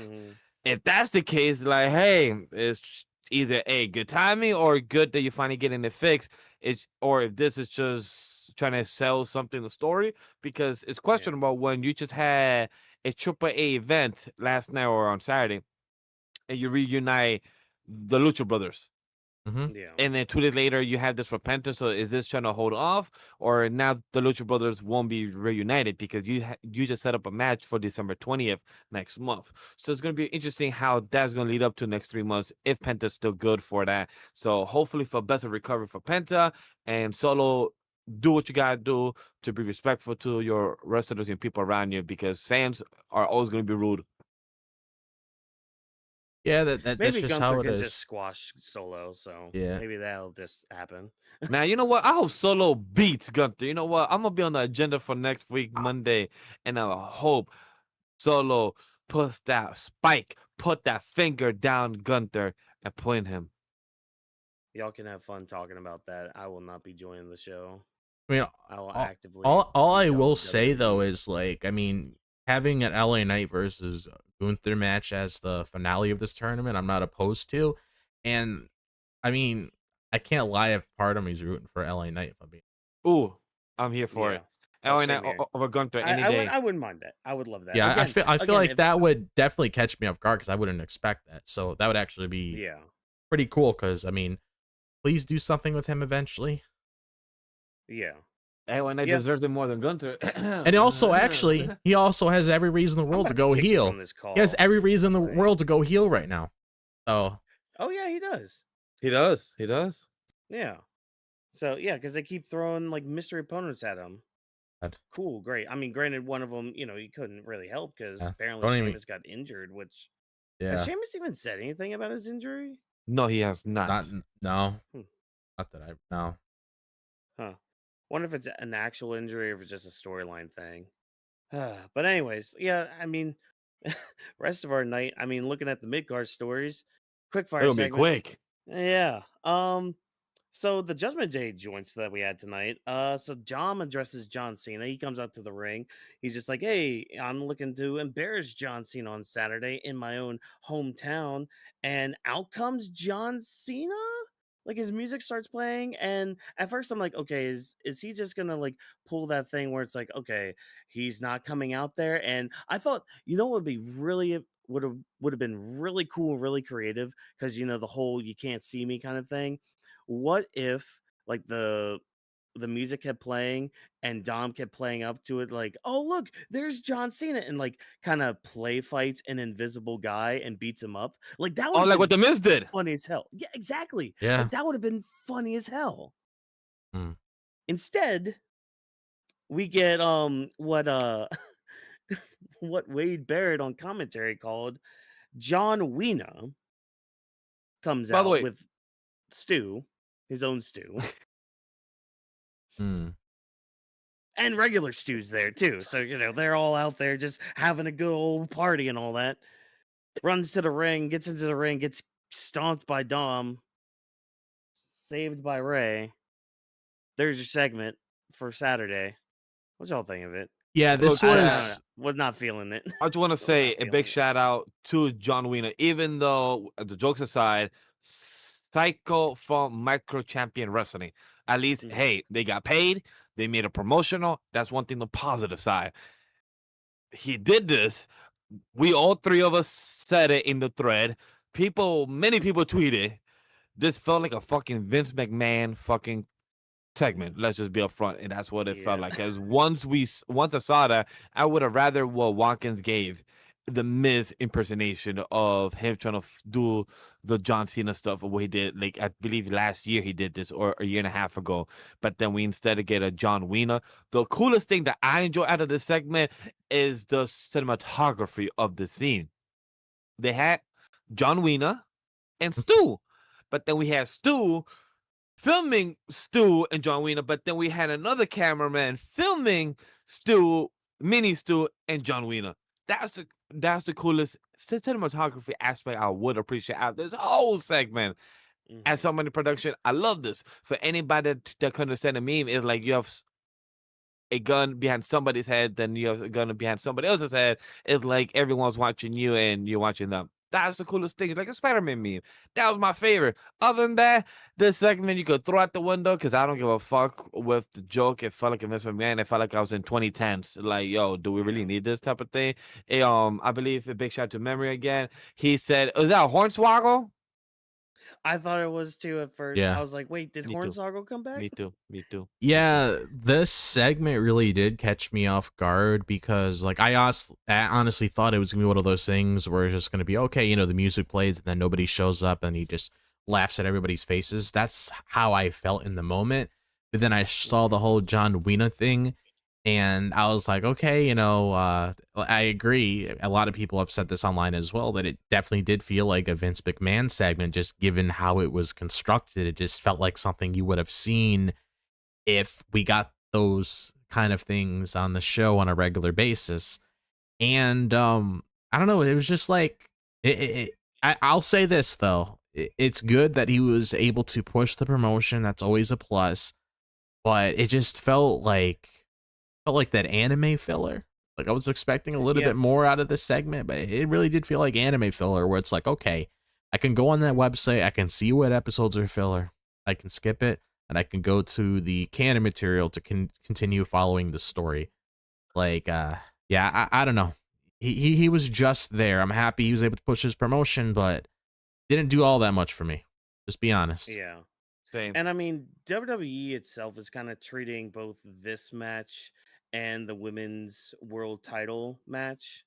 If that's the case, like, hey, it's either a good timing or good that you're finally getting it fixed. Or if this is just trying to sell something, the story, because it's questionable when you just had a AAA event last night or on Saturday and you reunite the Lucha Brothers. Yeah. And then 2 days later, you have this for Penta. So is this trying to hold off, or now the Lucha Brothers won't be reunited because you just set up a match for December 20th next month. So it's going to be interesting how that's going to lead up to next 3 months if Penta's still good for that. So hopefully for better recovery for Penta and Solo. Do what you gotta do to be respectful to your wrestlers and people around you, because fans are always going to be rude. Yeah, that's Maybe just Gunther how it can just is. squash Solo, so Yeah. maybe that'll just happen. Man, you know what? I hope Solo beats Gunther. You know what? I'm gonna be on the agenda for next week, Monday, and I hope Solo puts that spike, put that finger down Gunther, and point him. Y'all can have fun talking about that. I will not be joining the show. I mean, I will all, actively. all be I done will with say though WWE. is like, I mean, having an LA Knight versus Gunther match as the finale of this tournament, I'm not opposed to. And I mean, I can't lie if part of me is rooting for LA Knight. If I'm being Ooh, I'm here for Yeah. it. Oh, And same here. over Gunther any day. I wouldn't mind that. I would love that. yeah, Again, I feel like if, that would definitely catch me off guard because I wouldn't expect that. So that would actually be yeah. pretty cool. Because I mean, please do something with him eventually. Yeah. LA Knight Yeah. deserves it more than Gunther. And also, actually, he also has every reason in the I'm world to about go kick you heel. from this call. He has every reason in the Like- world to go heel right now. So Oh yeah, he does. He does. He does. Yeah. So yeah, because they keep throwing like mystery opponents at him. God. Cool, great. I mean, granted, one of them, he couldn't really help because Yeah. apparently Don't even- Sheamus got injured. Which yeah, has Sheamus even said anything about his injury? No, he has not. no, Hmm. not that I no. Huh. Wonder if it's an actual injury or if it's just a storyline thing. But anyways, yeah, I mean, rest of our night. I mean, looking at the mid card stories, quickfire It'll be segments. quick. Yeah. So the Judgment Day joints that we had tonight. So John addresses John Cena. He comes out to the ring. He's just like, "Hey, I'm looking to embarrass John Cena on Saturday in my own hometown." And out comes John Cena. Like his music starts playing, and at first I'm like, okay, is he just gonna like pull that thing where it's like, okay, he's not coming out there? And I thought, what would be really would have been really cool, really creative, because the whole "you can't see me" kind of thing. What if like the music kept playing and Dom kept playing up to it, like, "Oh look, there's John Cena," and like kind of play fights an invisible guy and beats him up. Like that Oh, would like what the Miz did. funny as hell. Yeah, exactly. Yeah. Like that would have been funny as hell. Hmm. Instead, we get what what Wade Barrett on commentary called John Wiener comes By the out way- with stew, his own stew. Hmm. And regular Stu's there too. So, they're all out there just having a good old party and all that. Runs to the ring, gets into the ring, gets stomped by Dom, saved by Ray. There's your segment for Saturday. What y'all think of it? Yeah, this Look, was Was not feeling it. I just want to Was say not a feeling big it. shout out to John Wiener. Even though, the jokes aside, Psycho from Micro Champion Wrestling. At least, Mhm. hey, they got paid. They made a promotional. That's one thing, the positive side. He did this. We all three of us said it in the thread. Many people tweeted. This felt like a fucking Vince McMahon fucking segment. Let's just be upfront, and that's what it felt Yeah. like. Because once I saw that, I would have rather what Watkins gave the Miz impersonation of him trying to do the John Cena stuff of what he did. Like I believe last year he did this, or a year and a half ago. But then we instead get a John Wiener. The coolest thing that I enjoy out of this segment is the cinematography of the scene. They had John Wiener and Stu, but then we had Stu filming Stu and John Wiener, but then we had another cameraman filming Mini Stu and John Wiener. That's the coolest cinematography aspect I would appreciate out of this whole segment. As Mhm. somebody in production, I love this. For anybody that can understand a meme, it's like you have a gun behind somebody's head, then you have a gun behind somebody else's head. It's like everyone's watching you and you're watching them. That's the coolest thing. It's like a Spider-Man meme. That was my favorite. Other than that, this segment you could throw out the window because I don't give a fuck with the joke. It felt like a Vince McMahon. It felt like I was in 2010s. Like, yo, do we really need this type of thing? I believe a big shout out to Memory again. He said, "Is that a Hornswoggle?" I thought it was too at first. I Yeah. was like, wait, did Me too. Hornswoggle come back? Me too. Me too. Yeah, this segment really did catch me off guard because, like, I honestly thought it was gonna be one of those things where it's just gonna be okay, you know, the music plays and then nobody shows up and he just laughs at everybody's faces. That's how I felt in the moment. But then I saw the whole John Wina thing, and I was like, okay, you know, I agree. A lot of people have said this online as well that it definitely did feel like a Vince McMahon segment, just given how it was constructed. It just felt like something you would have seen if we got those kind of things on the show on a regular basis. And I don't know, it was just like I'll say this though. It's good that he was able to push the promotion. That's always a plus. But it just felt like that anime filler. Like I was expecting a little Yeah. bit more out of this segment, but it really did feel like anime filler where it's like, okay, I can go on that website, I can see what episodes are filler. I can skip it and I can go to the canon material to continue following the story. Like yeah, I don't know. He was just there. I'm happy he was able to push his promotion, but didn't do all that much for me. Just be honest. Yeah. Same. And I mean, WWE itself is kind of treating both this match and the women's world title match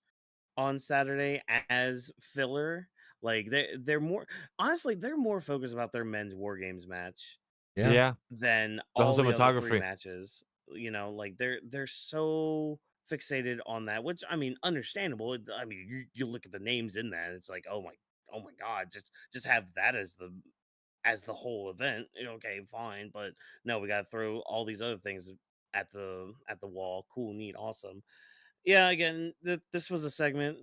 on Saturday as filler. Like they're more honestly, they're more focused about their men's war games match Yeah. Yeah. than The all whole the other three cinematography. matches. You know, like they're so fixated on that, which I mean, understandable. I mean, you look at the names in that, it's like, oh my god, just have that as the whole event. Okay, fine, but no, we got to throw all these other things at the wall. Cool, neat, awesome. Yeah, again, this was a segment.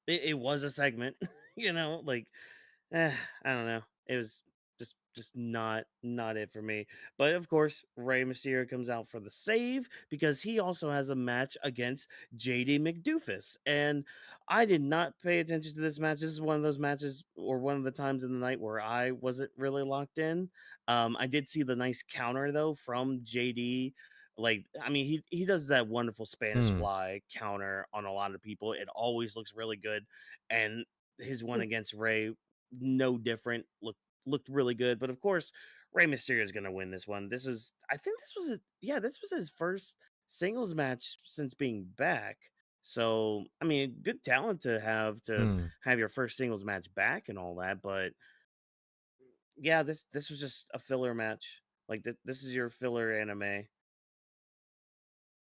It was a segment, you know, like I don't know. It was just not it for me. But of course, Rey Mysterio comes out for the save because he also has a match against JD McDoofus. And I did not pay attention to this match. This is one of those matches or one of the times in the night where I wasn't really locked in. I did see the nice counter though from JD. Like, I mean, he does that wonderful Spanish Hmm. fly counter on a lot of people. It always looks really good. And his one against Ray, no different. Looked really good. But of course, Rey Mysterio is gonna win this one. I think this was this was his first singles match since being back. So I mean, good talent to Hmm. have your first singles match back and all that. But yeah, this was just a filler match. Like this is your filler anime.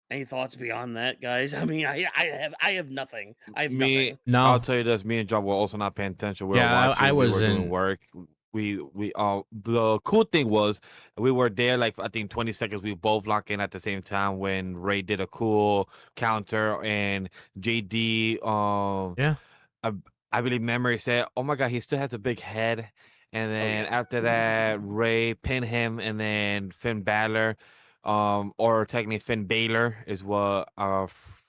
Any thoughts beyond that, guys? I mean, I have nothing. I have Me, nothing. I'll No. tell you this. Me and John were also not paying attention. We were Yeah, I watching. We were doing wasn't. work. We the cool thing was we were there like I think 20 seconds. We both locked in at the same time when Ray did a cool counter and JD Yeah. I, I believe memory said, "Oh my God, he still has a big head." And Oh then yeah. after that, Ray pinned him, and then Finn Balor, or technically Finn Balor is what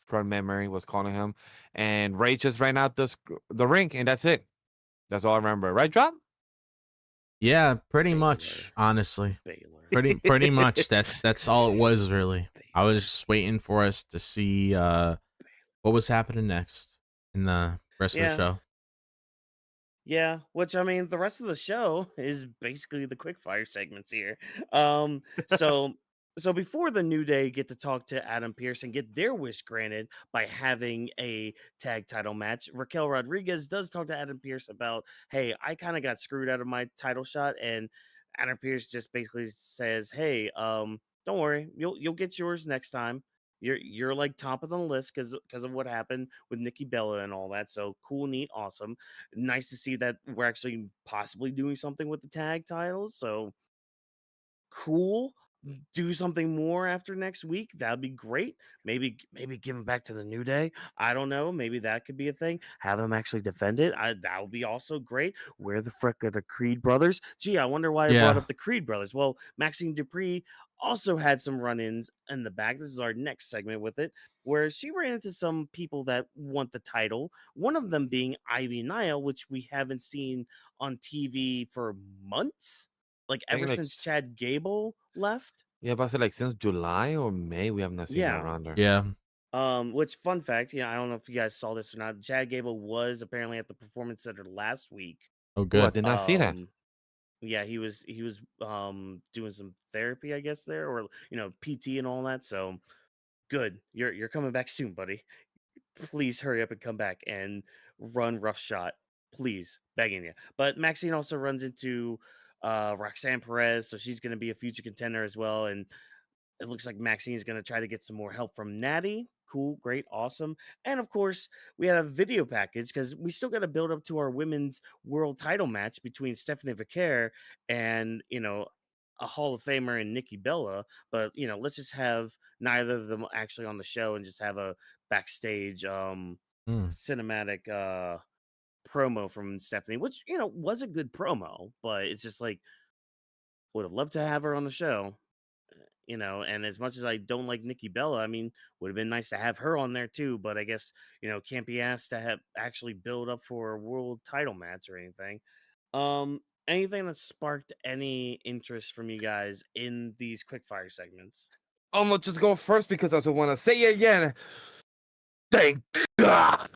from memory was calling him, and Ray just ran out the ring, and that's it. That's all I remember. Right, Drop? Yeah, pretty Baylor. much, honestly. Baylor. Pretty much that's all it was really. I Baylor. was just waiting for us to see what was happening next in the rest of the Yeah. show. Yeah, which I mean, the rest of the show is basically the quickfire segments here. Um, so so before the New Day get to talk to Adam Pearce and get their wish granted by having a tag title match, Raquel Rodriguez does talk to Adam Pearce about, hey, I kind of got screwed out of my title shot, and Adam Pearce just basically says, hey, don't worry, you'll get yours next time. You're like top of the list because of what happened with Nikki Bella and all that. So cool, neat, awesome. Nice to see that we're actually possibly doing something with the tag titles. So cool. Do something more after next week. That'd be great. Maybe give them back to the New Day. I don't know. Maybe that could be a thing. Have them actually defend it. That would be also great. Where the frick are the Creed brothers? Gee, I wonder why I brought Yeah. up the Creed brothers. Well, Maxine Dupree also had some run-ins in the back. This is our next segment with it, where she ran into some people that want the title. One of them being Ivy Nile, which we haven't seen on TV for months, like I think ever like since Chad Gable left. yeah, but I said like since July or May, we have not seen her Yeah. around there. Yeah. Which fun fact, I don't know if you guys saw this or not. Chad Gable was apparently at the Performance Center last week. Oh Oh, I good. did not see that. Yeah, he was doing some therapy, I guess there, or PT and all that. So good. You're coming back soon, buddy. Please hurry up and come back and run roughshod. Please, begging you. But Maxine also runs into Roxanne Perez, so she's going to be a future contender as well. And it looks like Maxine is going to try to get some more help from Natty. Cool, great, awesome. And of course, we had a video package because we still got to build up to our women's world title match between Stephanie Vaquer and, a Hall of Famer and Nikki Bella. But, let's just have neither of them actually on the show and just have a backstage Mm. cinematic promo from Stephanie, which, was a good promo, but it's just like, would have loved to have her on the show. And as much as I don't like Nikki Bella, I mean, would have been nice to have her on there too. But I guess, can't be asked to have actually build up for a world title match or anything. Anything that sparked any interest from you guys in these quickfire segments? I'm gonna just go first because I just want to say it again. Thank God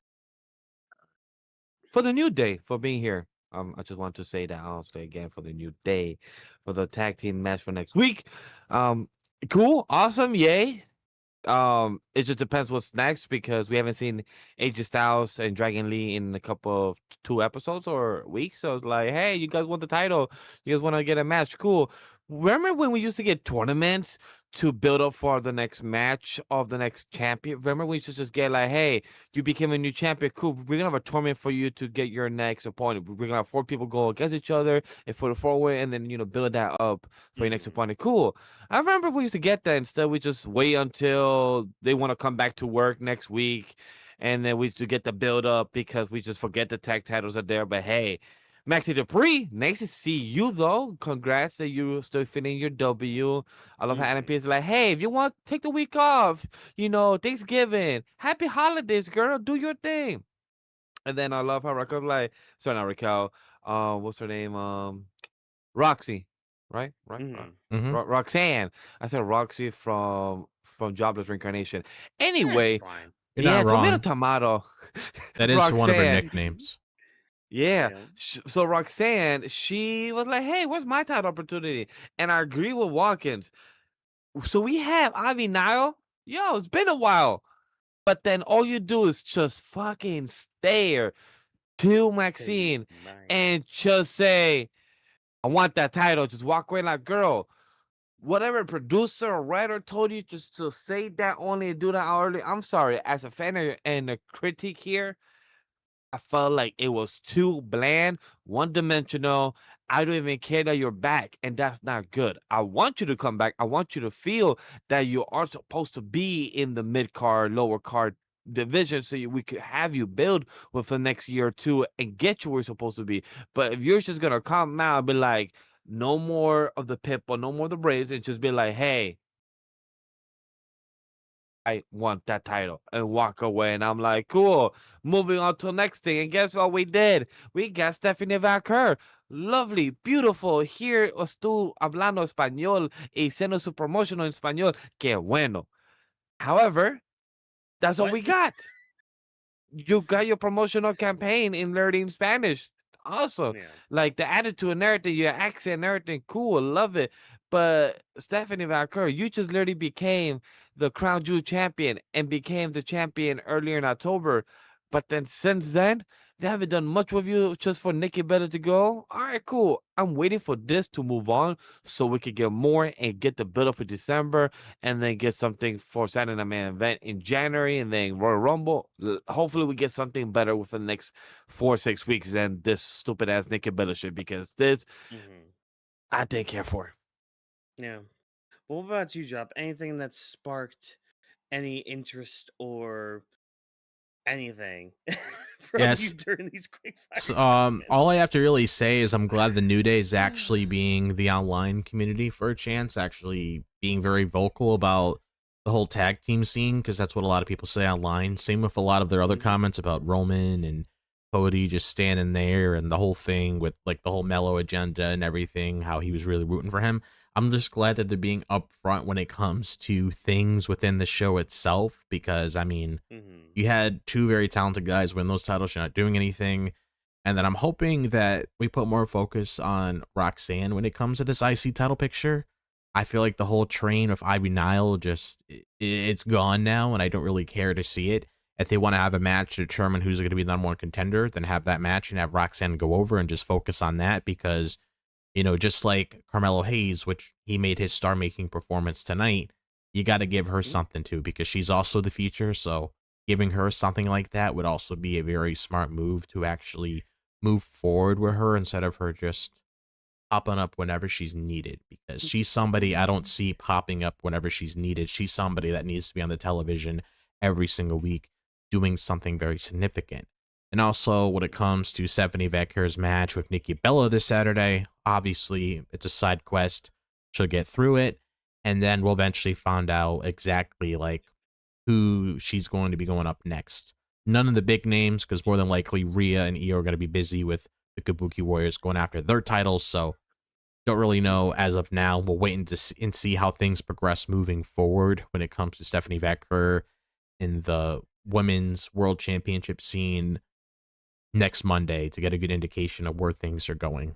for the New Day for being here. I just want to say that honestly again for the New Day for the tag team match for next week. Cool, awesome, yay. It just depends what's next because we haven't seen AJ Styles and Dragon Lee in a couple of 2 episodes or weeks. So it's like, hey, you guys want the title? You guys want to get a match? Cool. Remember when we used to get tournaments to build up for the next match of the next champion? Remember we used to just get like, hey, you became a new champion. Cool. We're gonna have a tournament for you to get your next opponent. We're gonna have 4 people go against each other and for the 4-way, and then build that up for your next opponent. Cool. I remember we used to get that. Instead, we just wait until they want to come back to work next week, and then we used to get the build up because we just forget the tag titles are there. But hey, Maxi Dupree, nice to see you though. Congrats that you still fitting your W. I love how NP is like, hey, if you want, take the week off. Thanksgiving, happy holidays, girl. Do your thing. And then I love how Raquel's like, sorry, not Raquel. What's her name? Roxy, right? Right. Mhm. Roxanne. I said Roxy from Jobless Reincarnation. That's Anyway, fine. You're yeah, not tomato wrong. tomato. That is one of her Roxanne. nicknames. Yeah. Yeah. So Roxanne, she was like, "Hey, where's my title opportunity?" And I agree with Watkins. So we have Ivy Nile. Yo, it's been a while. But then all you do is just fucking stare to Maxine and just say, I want that title. Just walk away like, girl, whatever producer or writer told you just to say that only and do that early. I'm sorry. As a fan and a critic here, I felt like it was too bland, one-dimensional. I don't even care that you're back, and that's not good. I want you to come back. I want you to feel that you are supposed to be in the mid-card, lower card division so we could have you build with the next year or two and get you where you're supposed to be. But if you're just going to come out and be like, no more of the Pip or no more of the Braves, and just be like, hey, I want that title and walk away. And I'm like, cool. Moving on to the next thing. And guess what we did? We got Stephanie Vaquer. Lovely, beautiful. Here estuvo hablando español y haciendo su promotion en español. Qué bueno. However, that's all What? we got. You got your promotional campaign in learning Spanish. Awesome. Yeah. Like the attitude and everything, your accent and everything, cool. Love it. But Stephanie Vaquer, you just literally became the Crown Jewel champion and became the champion earlier in October. But then since then, they haven't done much with you just for Nikki Bella to go. All right, cool. I'm waiting for this to move on so we could get more and get the build up for December and then get something for Saturday Night Main Event in January and then Royal Rumble. Hopefully, we get something better within the next 4 or 6 weeks than this stupid ass Nikki Bella shit because this I didn't care for. Yeah. Well, what about you, Drop? Anything that sparked any interest or anything from Yes. you during these quick fire So, segments? all I have to really say is I'm glad the New Day is actually being the online community for a chance, actually being very vocal about the whole tag team scene, because that's what a lot of people say online. Same with a lot of their other comments about Roman and Cody just standing there and the whole thing with like the whole mellow agenda and everything, how he was really rooting for him. I'm just glad that they're being upfront when it comes to things within the show itself, because I mean, you had 2 very talented guys win those titles. You're not doing anything. And then I'm hoping that we put more focus on Roxanne when it comes to this IC title picture. I feel like the whole train of Ivy Nile just it's gone now, and I don't really care to see it. If they want to have a match to determine who's going to be the number one contender, then have that match and have Roxanne go over and just focus on that because, just like Carmelo Hayes, which he made his star making performance tonight, you got to give her something too because she's also the future. So giving her something like that would also be a very smart move to actually move forward with her instead of her just popping up whenever she's needed because she's somebody I don't see popping up whenever she's needed. She's somebody that needs to be on the television every single week doing something very significant. And also, when it comes to Stephanie Vecchier's match with Nikki Bella this Saturday, obviously it's a side quest. She'll get through it, and then we'll eventually find out exactly like who she's going to be going up next. None of the big names, because more than likely Rhea and Io are going to be busy with the Kabuki Warriors going after their titles, so don't really know as of now. We'll wait and see how things progress moving forward when it comes to Stephanie Vecker in the women's world championship scene next Monday to get a good indication of where things are going.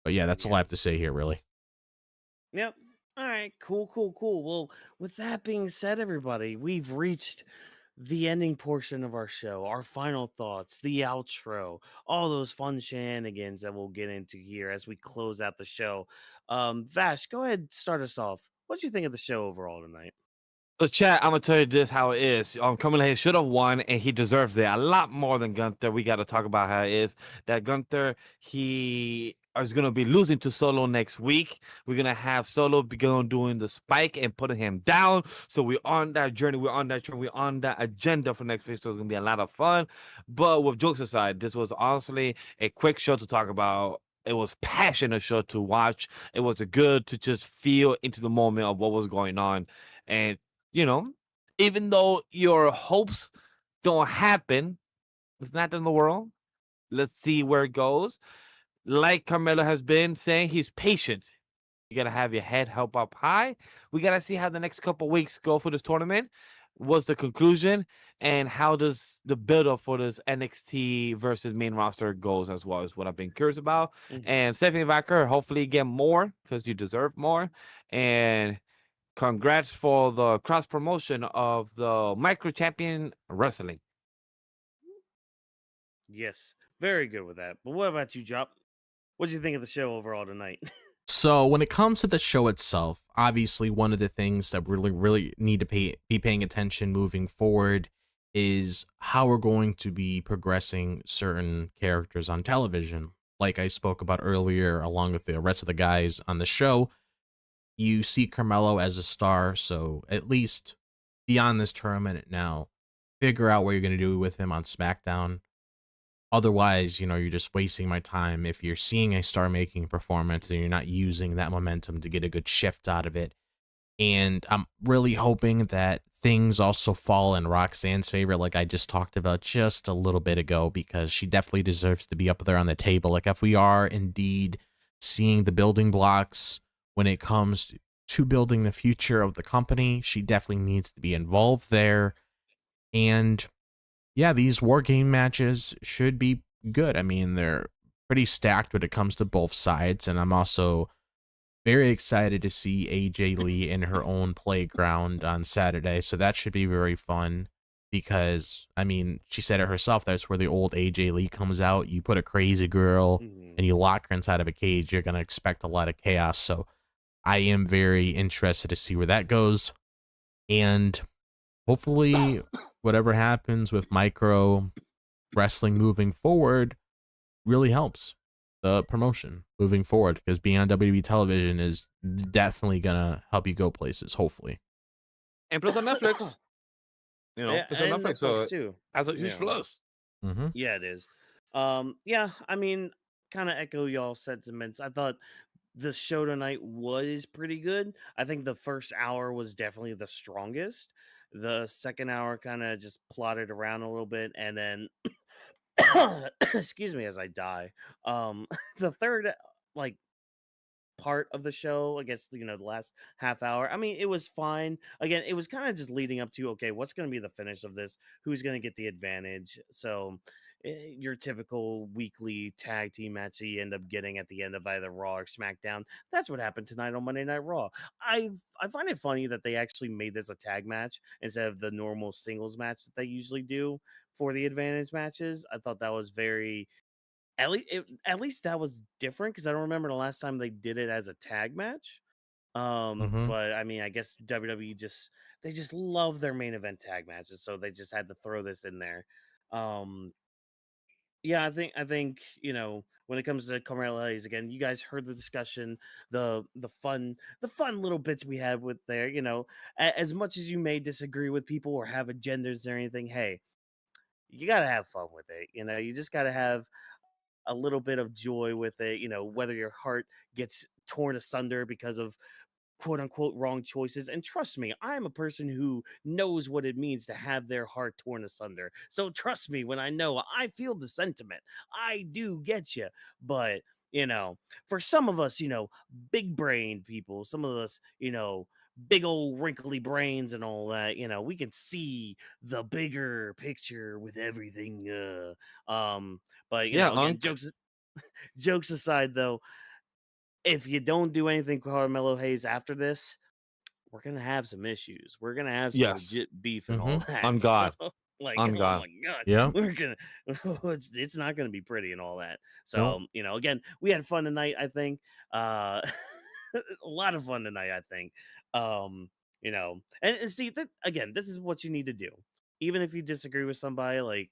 But yeah, that's all I have to say here, really. Yep. All right. Cool. Well, with that being said, everybody, we've reached the ending portion of our show, our final thoughts, the outro, all those fun shenanigans that we'll get into here as we close out the show. Vash, go ahead, start us off. What do you think of the show overall tonight? So, chat, I'm gonna tell you this how it is. Carmelo Hayes should have won, and he deserves it a lot more than Gunther. We got to talk about how it is that Gunther he is gonna be losing to Solo next week. We're gonna have Solo begin doing the spike and putting him down. So we're on that journey. We're on that journey. We're on that agenda for next week. So it's gonna be a lot of fun. But with jokes aside, this was honestly a quick show to talk about. It was passionate show to watch. It was a good to just feel into the moment of what was going on, and you know, even though your hopes don't happen, it's not in the world. Let's see where it goes. Like Carmelo has been saying, he's patient. You gotta have your head held up high. We gotta see how the next couple weeks go for this tournament. What's the conclusion, and how does the build up for this NXT versus main roster goes as well is what I've been curious about. And Stephanie Vacker, hopefully get more because you deserve more. And congrats for the cross promotion of the micro champion wrestling. Yes, very good with that. But what about you, Jop? What do you think of the show overall tonight? So when it comes to the show itself, obviously one of the things that we really need to be paying attention moving forward is how we're going to be progressing certain characters on television. Like I spoke about earlier, along with the rest of the guys on the show, you see Carmelo as a star, so at least beyond this tournament now, figure out what you're going to do with him on SmackDown. Otherwise, you're just wasting my time if you're seeing a star-making performance and you're not using that momentum to get a good shift out of it. And I'm really hoping that things also fall in Roxanne's favor, like I just talked about just a little bit ago, because she definitely deserves to be up there on the table. Like if we are indeed seeing the building blocks when it comes to building the future of the company, she definitely needs to be involved there. And yeah, these war game matches should be good. I mean, they're pretty stacked when it comes to both sides, and I'm also very excited to see AJ Lee in her own playground on Saturday. So that should be very fun because, I mean, she said it herself. That's where the old AJ Lee comes out. You put a crazy girl and you lock her inside of a cage, you're going to expect a lot of chaos. So I am very interested to see where that goes. And hopefully, whatever happens with micro wrestling moving forward really helps the promotion moving forward, because being on WWE television is definitely gonna help you go places, hopefully. And plus on Netflix. Yeah, it's on and Netflix, so too. that's a huge plus. Mm-hmm. Yeah, it is. Yeah, I mean, kind of echo y'all's sentiments. I thought the show tonight was pretty good. I think the first hour was definitely the strongest. The second hour kind of just plodded around a little bit, and then excuse me as I die. The third like part of the show, I guess, the last half hour, I mean, it was fine. Again, it was kind of just leading up to, okay, what's going to be the finish of this, who's going to get the advantage. So your typical weekly tag team match that you end up getting at the end of either Raw or SmackDown. That's what happened tonight on Monday Night Raw. I find it funny that they actually made this a tag match instead of the normal singles match that they usually do for the advantage matches. I thought that was very at least that was different because I don't remember the last time they did it as a tag match. Mm-hmm. But I mean, I guess WWE just love their main event tag matches, so they just had to throw this in there. Um, yeah, I think when it comes to Carmelo Hayes again, you guys heard the discussion, the fun little bits we had with there. As much as you may disagree with people or have agendas or anything, hey, you gotta have fun with it. You just gotta have a little bit of joy with it. Whether your heart gets torn asunder because of quote unquote wrong choices. And trust me, I'm a person who knows what it means to have their heart torn asunder. So trust me when I know I feel the sentiment. I do get you. But, for some of us, big brain people, some of us, big old wrinkly brains and all that, we can see the bigger picture with everything. But Yeah, again, Unc. jokes aside though, if you don't do anything Carmelo Hayes after this, we're gonna have some issues. We're gonna have some Yes. legit beef and Mm-hmm. all that. On So, God. like, On oh God. my god, Yeah. we're gonna. It's not gonna be pretty and all that. No. So, again, we had fun tonight. I think, a lot of fun tonight. I think, and see that again. This is what you need to do. Even if you disagree with somebody, like,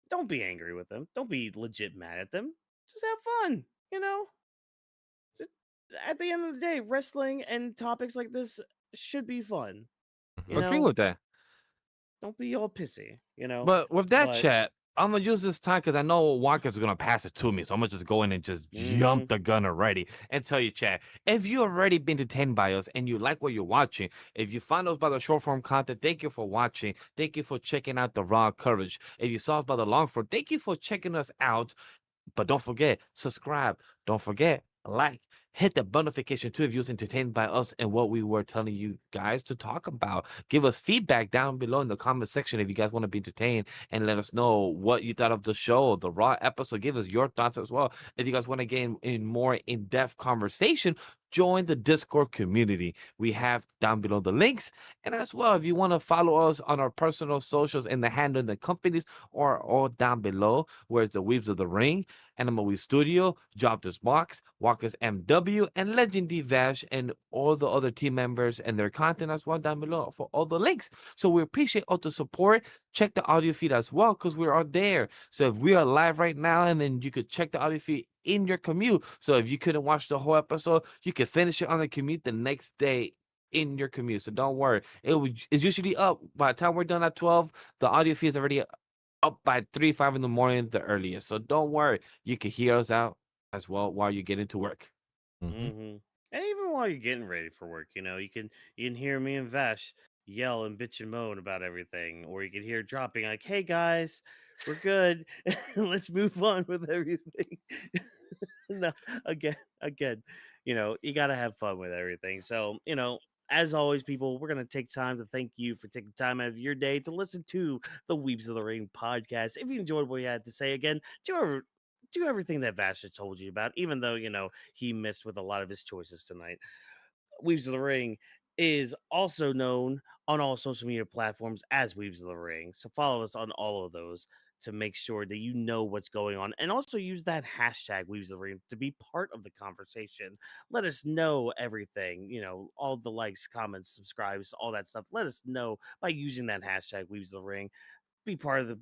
don't be angry with them. Don't be legit mad at them. Just have fun. Just- at the end of the day, wrestling and topics like this should be fun. You Mm-hmm. Agree know, with that. don't be all pissy. But with that But chat, I'm gonna use this time because I know Walker's gonna pass it to me, so I'm gonna just go in and just mm-hmm, jump the gun already and tell you, chat. If you already been entertained by us and you like what you're watching, if you find us by the short form content, thank you for watching. Thank you for checking out the raw coverage. If you saw us by the long form, thank you for checking us out. But don't forget, subscribe. Don't forget, like. Hit the notification too if you was entertained by us and what we were telling you guys to talk about. Give us feedback down below in the comment section if you guys want to be entertained and let us know what you thought of the show, the Raw episode. Give us your thoughts as well. If you guys want to get in more in-depth conversation, join the Discord community. We have down below the links. And as well, if you want to follow us on our personal socials and the handle in the companies or all down below, where's the Weebs of the Ring, Animal We Studio, Drop This Box, Walker's MW, and Legend D Vash, and all the other team members and their content as well down below for all the links. So we appreciate all the support. Check the audio feed as well because we are there. So if we are live right now, and then you could check the audio feed in your commute. So if you couldn't watch the whole episode, you could finish it on the commute the next day in your commute. So don't worry. It's usually up by the time we're done at 12. The audio feed is already up by 3, 5 in the morning, the earliest. So don't worry. You can hear us out as well while you get into work. Mm-hmm. mm-hmm. And even while you're getting ready for work, you can hear me and Vash yell and bitch and moan about everything, or you can hear dropping like, "Hey guys, we're good. Let's move on with everything." No, again, you got to have fun with everything. So, as always, people, we're going to take time to thank you for taking time out of your day to listen to the Weebs of the Ring podcast. If you enjoyed what we had to say, again, do everything that Vash has told you about, even though, he missed with a lot of his choices tonight. Weaves of the Ring is also known on all social media platforms as Weaves of the Ring. So follow us on all of those to make sure that you know what's going on. And also use that hashtag Weaves of the Ring to be part of the conversation. Let us know everything, all the likes, comments, subscribes, all that stuff. Let us know by using that hashtag Weaves of the Ring. Be part of the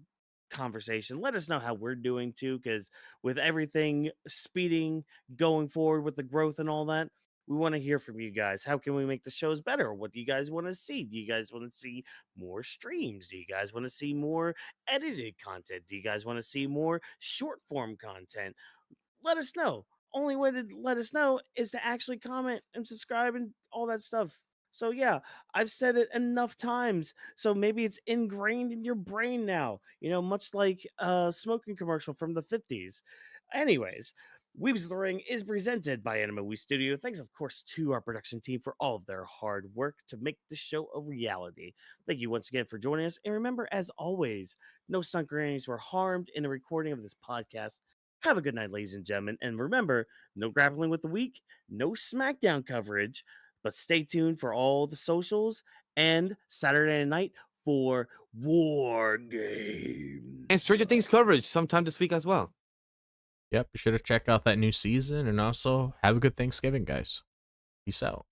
conversation. Let us know how we're doing too, because with everything speeding, going forward with the growth and all that, we want to hear from you guys. How can we make the shows better? What do you guys want to see? Do you guys want to see more streams? Do you guys want to see more edited content? Do you guys want to see more short form content? Let us know. Only way to let us know is to actually comment and subscribe and all that stuff. So yeah, I've said it enough times. So maybe it's ingrained in your brain now. Much like a smoking commercial from the 50s. Anyways, Weebs of the Ring is presented by Anime Studio. Thanks, of course, to our production team for all of their hard work to make this show a reality. Thank you once again for joining us. And remember, as always, no stunt grannies were harmed in the recording of this podcast. Have a good night, ladies and gentlemen. And remember, no grappling with the week, no SmackDown coverage, but stay tuned for all the socials and Saturday night for WarGames. And Stranger Things coverage sometime this week as well. Yep, be sure to check out that new season, and also have a good Thanksgiving, guys. Peace out.